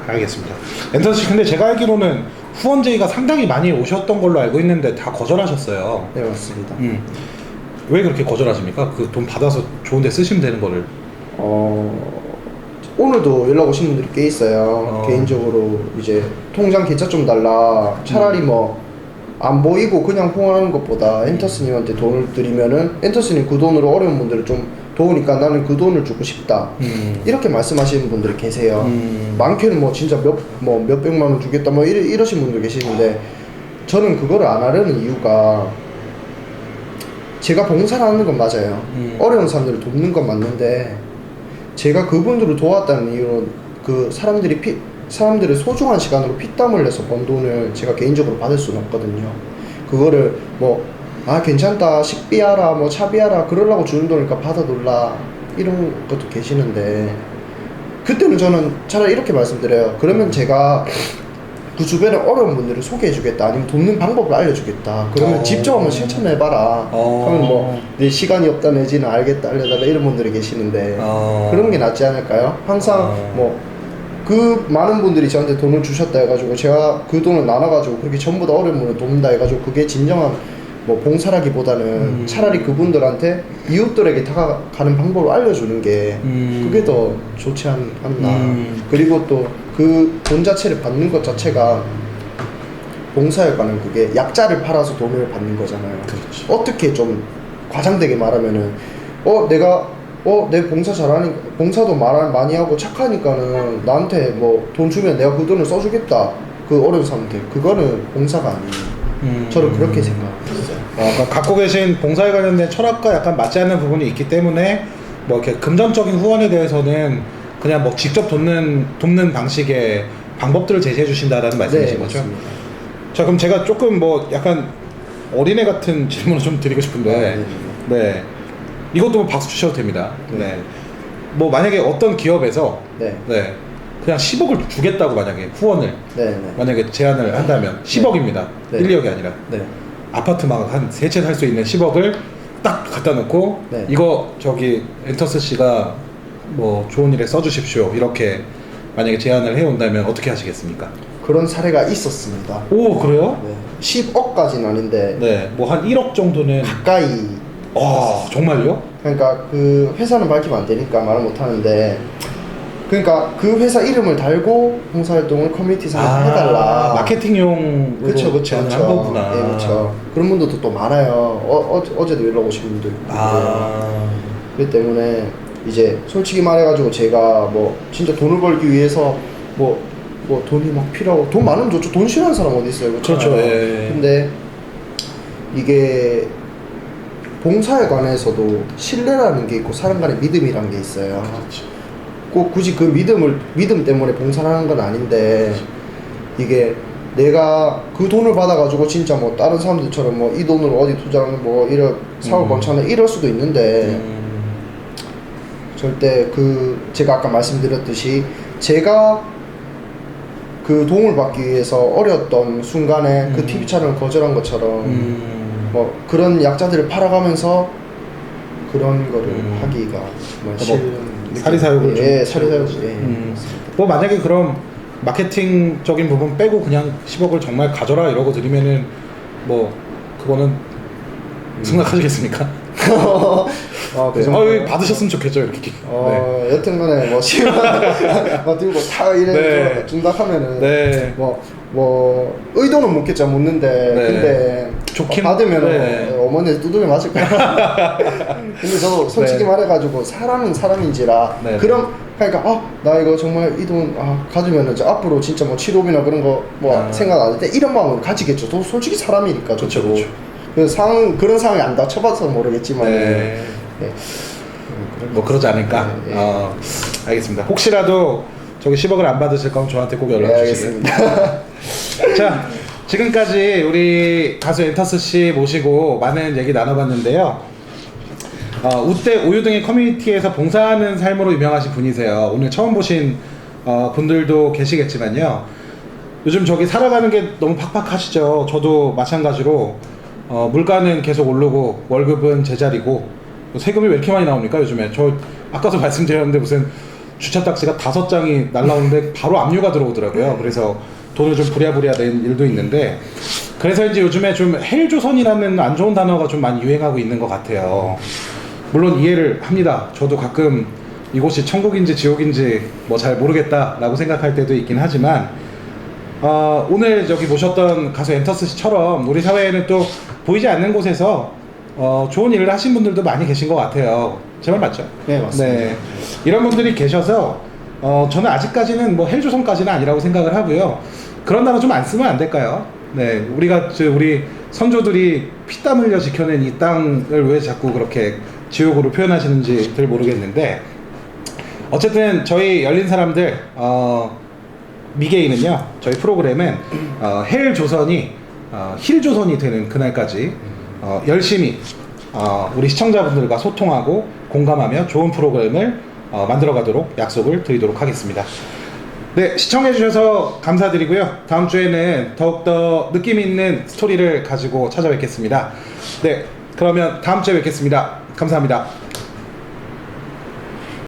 알겠습니다. 앤턴 씨, 근데 제가 알기로는 후원 제의가 상당히 많이 오셨던 걸로 알고 있는데 다 거절하셨어요. 네, 맞습니다. 왜 그렇게 거절하십니까? 그 돈 받아서 좋은 데 쓰시면 되는 거를. 오늘도 연락 오신 분들이 꽤 있어요. 개인적으로 이제 통장 계좌 좀 달라. 차라리 뭐 안 보이고 그냥 후원하는 것보다 엔터스님한테 돈을 드리면은 엔터스님 그 돈으로 어려운 분들을 좀 도우니까 나는 그 돈을 주고 싶다. 이렇게 말씀하시는 분들이 계세요. 많게는 뭐 진짜 몇백만 원 주겠다 뭐 이러신 분들 계시는데 저는 그거를 안 하려는 이유가 제가 봉사를 하는 건 맞아요. 어려운 사람들을 돕는 건 맞는데 제가 그분들을 도왔다는 이유는 그 사람들의 소중한 시간으로 피땀을 내서 번 돈을 제가 개인적으로 받을 수는 없거든요. 그거를 괜찮다, 식비하라, 뭐 차비하라 그러려고 주는 돈이니까 받아둘라 이런 것도 계시는데 그때는 저는 차라리 이렇게 말씀드려요. 그러면 제가 그 주변에 어려운 분들을 소개해주겠다, 아니면 돕는 방법을 알려주겠다. 그러면 직접 한번 실천해봐라. 하면 뭐 내 시간이 없다 내지는 알겠다 알려달라 이런 분들이 계시는데 그런 게 낫지 않을까요? 항상 그 많은 분들이 저한테 돈을 주셨다 해가지고 제가 그 돈을 나눠가지고 그렇게 전부 다 어려운 분을 돕는다 해가지고 그게 진정한 뭐 봉사라기보다는 차라리 그분들한테 이웃들에게 다가가는 방법을 알려주는 게 그게 더 좋지 않나. 그리고 또 그 돈 자체를 받는 것 자체가 봉사에 관한 그게 약자를 팔아서 돈을 받는 거잖아요. 그렇죠. 어떻게 좀 과장되게 말하면은 내 봉사 잘하니까 봉사도 많이 하고 착하니까는 나한테 뭐 돈 주면 내가 그 돈을 써주겠다. 그 어려운 사람한테 그거는 봉사가 아니에요. 저는 그렇게 생각했어요. 그러니까 갖고 계신 봉사에 관련된 철학과 약간 맞지 않는 부분이 있기 때문에 뭐 이렇게 금전적인 후원에 대해서는 그냥 뭐 직접 돕는 방식의 방법들을 제시해 주신다라는 말씀이신 거죠? 맞습니다. 자, 그럼 제가 조금 뭐 약간 어린애 같은 질문을 좀 드리고 싶은데, 네, 이것도 뭐 박수 주셔도 됩니다. 네, 뭐 만약에 어떤 기업에서 그냥 10억을 주겠다고 만약에 후원을 만약에 제안을 한다면 10억입니다. 1, 2억이 아니라 아파트 막 한 3채 살 수 있는 10억을 딱 갖다 놓고 이거 저기 엔터스 씨가 뭐 좋은 일에 써주십시오 이렇게 만약에 제안을 해온다면 어떻게 하시겠습니까? 그런 사례가 있었습니다. 오, 그래요? 10억까지는 아닌데 뭐 한 1억 정도는 가까이. 정말요? 그러니까 그 회사는 밝히면 안 되니까 말을 못 하는데, 그러니까 그 회사 이름을 달고 봉사활동을 커뮤니티에서 해달라. 마케팅용 그쵸 한 거구나. 네, 그렇죠. 그런 분들도 또 많아요. 어제도 연락 오신 분도 있고. 그렇기 때문에 이제 솔직히 말해가지고 제가 뭐 진짜 돈을 벌기 위해서 뭐 돈이 막 필요하고, 돈 많으면 좋죠. 돈 싫어하는 사람 어디 있어요? 그렇죠. 근데 이게 봉사에 관해서도 신뢰라는 게 있고 사람 간의 믿음이라는 게 있어요. 그렇죠. 꼭 굳이 그 믿음 때문에 봉사를 하는 건 아닌데, 이게 내가 그 돈을 받아가지고 진짜 뭐 다른 사람들처럼 뭐 이 돈으로 어디 투자하는 뭐 이런 사업 번창하는 이럴 수도 있는데, 절대 제가 아까 말씀드렸듯이 제가 그 도움을 받기 위해서 어려웠던 순간에 그 TV 촬영을 거절한 것처럼 뭐 그런 약자들을 팔아가면서 그런 거를 하기가 정말 싫은 사리사욕을 좀 예, 사리사욕 예. 뭐 만약에 그럼 마케팅적인 부분 빼고 그냥 10억을 정말 가져라 이러고 드리면은 뭐 그거는 생각하시겠습니까? 그 네. 정도. 받으셨으면 좋겠죠 이렇게. 네. 여튼간에 뭐 10만 뭐 들고 다 이래 네. 준다 하면은 네. 뭐 의도는 묻겠죠 묻는데 네. 근데 좋긴- 받으면 네. 어머니 두들겨 맞을 거야. 근데 저도 솔직히 네. 말해가지고 사람은 사람인지라 네. 그럼 그러니까 나 이거 정말 이 돈 가지면은 저 앞으로 진짜 뭐 치료비나 그런 거 뭐 생각 안 할 때 이런 마음을 가지겠죠. 또 솔직히 사람이니까 그쵸, 저도. 그쵸. 그래서 그런 상황이 안 닥쳐봐서 모르겠지만 네. 네. 뭐 그러지 않을까. 네, 네. 알겠습니다. 혹시라도 저기 10억을 안 받으실 거면 저한테 꼭 연락 네, 주시길. 알겠습니다. 자, 지금까지 우리 가수 엔터스 씨 모시고 많은 얘기 나눠봤는데요. 우대 우유 등의 커뮤니티에서 봉사하는 삶으로 유명하신 분이세요. 오늘 처음 보신 분들도 계시겠지만요. 요즘 저기 살아가는 게 너무 팍팍하시죠. 저도 마찬가지로 물가는 계속 오르고 월급은 제자리고 세금이 왜 이렇게 많이 나옵니까 요즘에? 저 아까도 말씀드렸는데 무슨 주차 딱지가 5장이 날라오는데 바로 압류가 들어오더라고요. 그래서 돈을 좀 부랴부랴 낸 일도 있는데 그래서 이제 요즘에 좀 헬조선이라는 안 좋은 단어가 좀 많이 유행하고 있는 것 같아요. 물론 이해를 합니다. 저도 가끔 이곳이 천국인지 지옥인지 뭐 잘 모르겠다라고 생각할 때도 있긴 하지만 오늘 저기 모셨던 가수 엔터스 씨처럼 우리 사회에는 또 보이지 않는 곳에서 좋은 일을 하신 분들도 많이 계신 것 같아요. 제 말 맞죠? 네, 맞습니다. 네. 이런 분들이 계셔서 저는 아직까지는 뭐 헬조선까지는 아니라고 생각을 하고요. 그런 단어 좀 안 쓰면 안 될까요? 네, 우리 선조들이 피땀 흘려 지켜낸 이 땅을 왜 자꾸 그렇게 지옥으로 표현하시는지 들 모르겠는데 어쨌든 저희 열린 사람들 미개인은요 저희 프로그램은 헬조선이 힐조선이 되는 그날까지 열심히 우리 시청자분들과 소통하고 공감하며 좋은 프로그램을 만들어 가도록 약속을 드리도록 하겠습니다. 네, 시청해 주셔서 감사드리고요. 다음 주에는 더욱더 느낌 있는 스토리를 가지고 찾아뵙겠습니다. 네, 그러면 다음 주에 뵙겠습니다. 감사합니다.